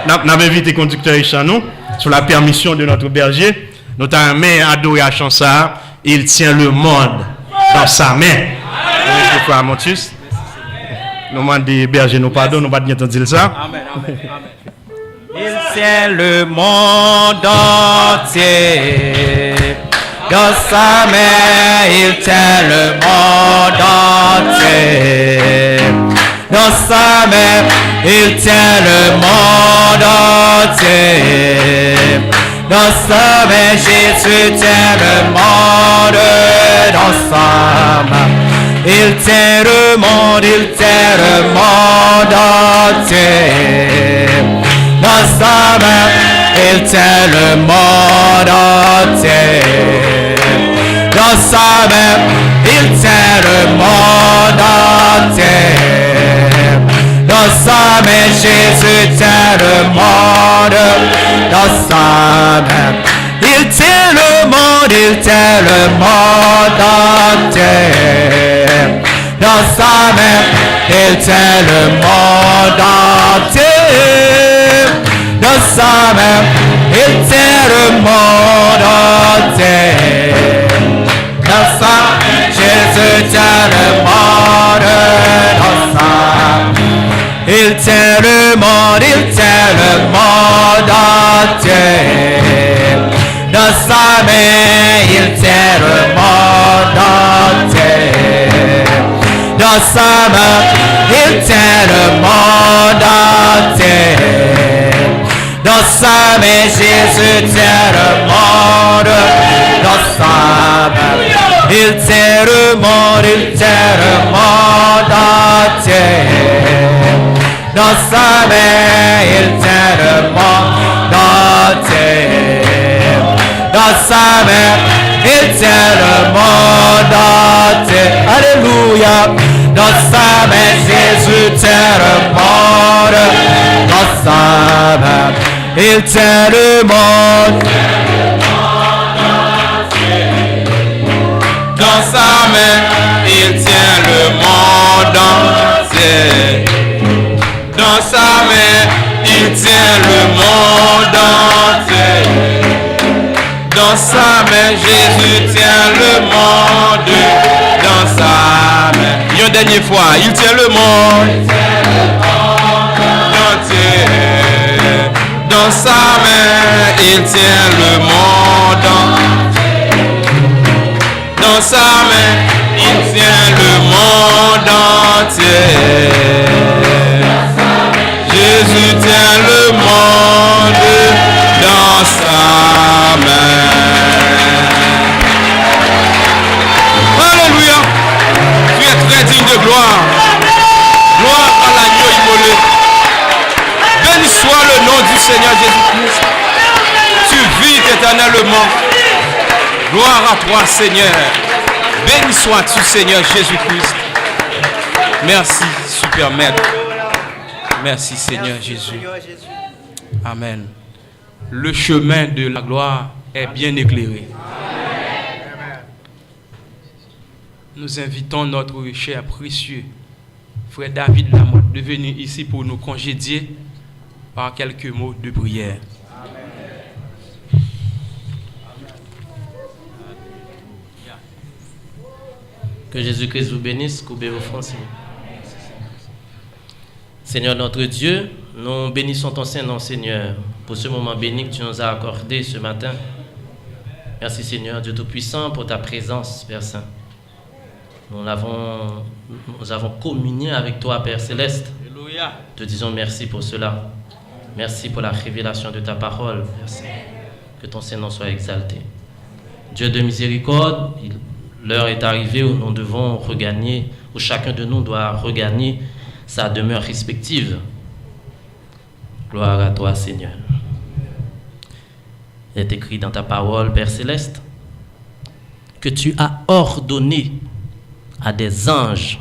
[SPEAKER 7] Nous avons invité le conducteur Ichanou sur la permission de notre berger. Nous avons mis adoration ça. Il tient le monde dans sa main. Frère Montus. Nous demandons des bergers nous pardon, nous ne pouvons pas dire ça.
[SPEAKER 2] Amen, amen, amen. Il tient le monde entier dans sa main. Il tient le monde entier dans sa main. Il tient le monde entier dans sa main. Jésus tient le monde dans sa main. Il tient le monde entier dans sa main. Il tient le monde entier dans sa main. Il tient le monde entier dans sa main. Jésus tient le monde dans sa main. Il tient le monde entier Dans sa main, il tient le monde entier. Dans sa main, il tient le monde entier. Dans sa main, Jésus tient le monde. Dans sa main, il tient le monde entier. Dans sa main, il tient le monde entier. Dans sa main, il tient le monde entier. Dans sa main, Jésus tient le monde. Dans sa main, il tient le monde entier. Dans sa main, il tient le monde entier. Dans sa main, il tient le monde entier. Alléluia. Dans sa main, Jésus tient le monde. Dans sa main, il tient le monde. Dans sa main, il tient le monde entier. Dans sa main, il tient le monde entier. Dans sa main, Jésus tient le monde. Dans sa main, une dernière fois, il tient le monde entier. Dans sa main, il tient le monde entier. Dans sa main, il tient le monde entier. Jésus tient le monde dans sa main. Alléluia. Tu es très digne de gloire. Gloire à l'agneau immolé. Béni soit le nom du Seigneur Jésus-Christ. Tu vis éternellement. Gloire à toi, Seigneur. Béni sois-tu, Seigneur Jésus-Christ. Merci, super maître. Merci, Seigneur Jésus. Amen. Le chemin de la gloire est bien éclairé. Nous invitons notre cher précieux frère David Lamotte de venir ici pour nous congédier par quelques mots de prière.
[SPEAKER 1] Que Jésus-Christ vous bénisse, coupez vos fronts. Seigneur notre Dieu, nous bénissons ton Saint-Nom, Seigneur, pour ce moment béni que tu nous as accordé ce matin. Merci, Seigneur, Dieu Tout-Puissant, pour ta présence, Père Saint. Nous avons communié avec toi, Père Céleste.
[SPEAKER 2] Alléluia.
[SPEAKER 1] Te disons merci pour cela. Merci pour la révélation de ta parole, Père Saint. Que ton Saint-Nom soit exalté. Dieu de miséricorde, l'heure est arrivée où nous devons regagner, où chacun de nous doit regagner sa demeure respective. Gloire à toi, Seigneur. Il est écrit dans ta parole, Père Céleste, que tu as ordonné à des anges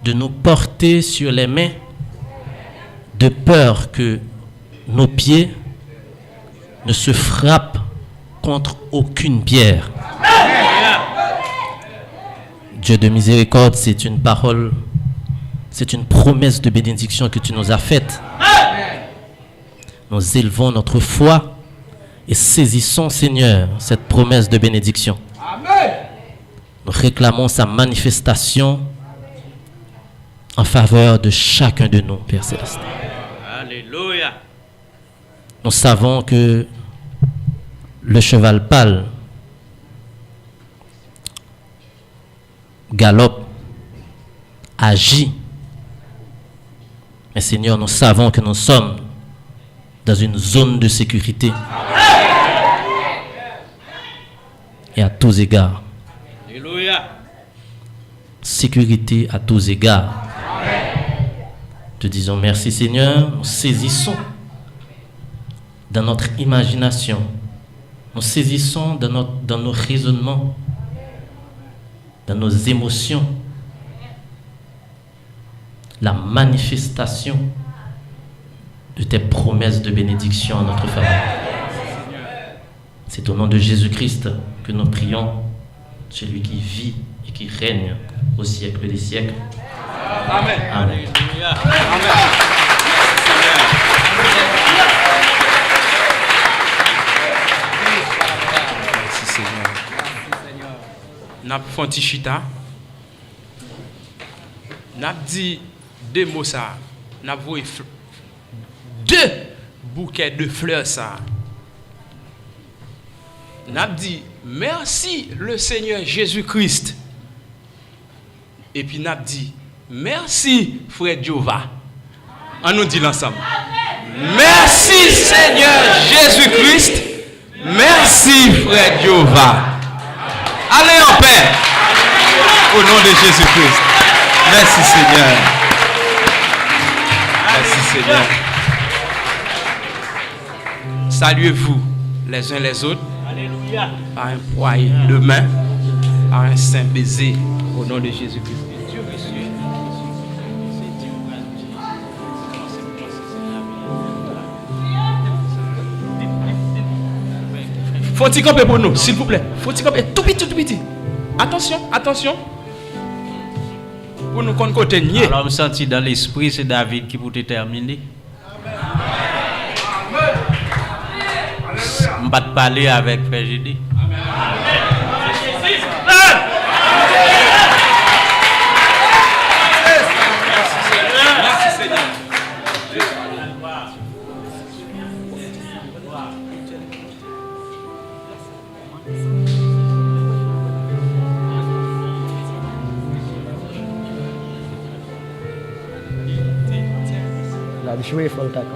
[SPEAKER 1] de nous porter sur les mains de peur que nos pieds ne se frappent contre aucune pierre. Dieu de miséricorde, c'est une parole, c'est une promesse de bénédiction que tu nous as faite. Nous élevons notre foi et saisissons, Seigneur, cette promesse de bénédiction. Nous réclamons sa manifestation en faveur de chacun de nous, Père Céleste.
[SPEAKER 2] Alléluia.
[SPEAKER 1] Nous savons que le cheval pâle galope, agit. Mais Seigneur, nous savons que nous sommes dans une zone de sécurité. Et à tous égards.
[SPEAKER 2] Alléluia.
[SPEAKER 1] Sécurité à tous égards. Te disons merci, Seigneur. Nous saisissons dans notre imagination. Nous saisissons dans nos raisonnements, dans nos émotions, la manifestation de tes promesses de bénédiction en notre faveur. C'est au nom de Jésus-Christ que nous prions, celui qui vit
[SPEAKER 8] et qui règne au siècle des siècles.
[SPEAKER 6] Amen.
[SPEAKER 8] Amen.
[SPEAKER 4] Merci Seigneur. N'a fait un petit chita. N'a dit deux mots ça. N'a vu deux bouquets de fleurs ça. N'a dit merci le Seigneur Jésus-Christ. Et puis n'a dit merci frère Jova. On nous dit l'ensemble. Merci Seigneur Jésus-Christ. Merci frère Jova. Allez en paix. Au nom de Jésus-Christ. Merci Seigneur. Merci Seigneur. Saluez-vous les uns les autres.
[SPEAKER 1] Alléluia.
[SPEAKER 4] Par un poil de main. Par un saint baiser. Au nom de Jésus-Christ. Faut-il camper pour nous, s'il vous plaît. Faut-il camper tout petit, tout petit. Attention, attention. Pour nous qu'on côté nier.
[SPEAKER 1] Alors, me senti dans l'esprit, c'est David qui peut terminer. Je ne vais pas parler avec Frère Jédi.
[SPEAKER 9] La jouer, il faut le taper.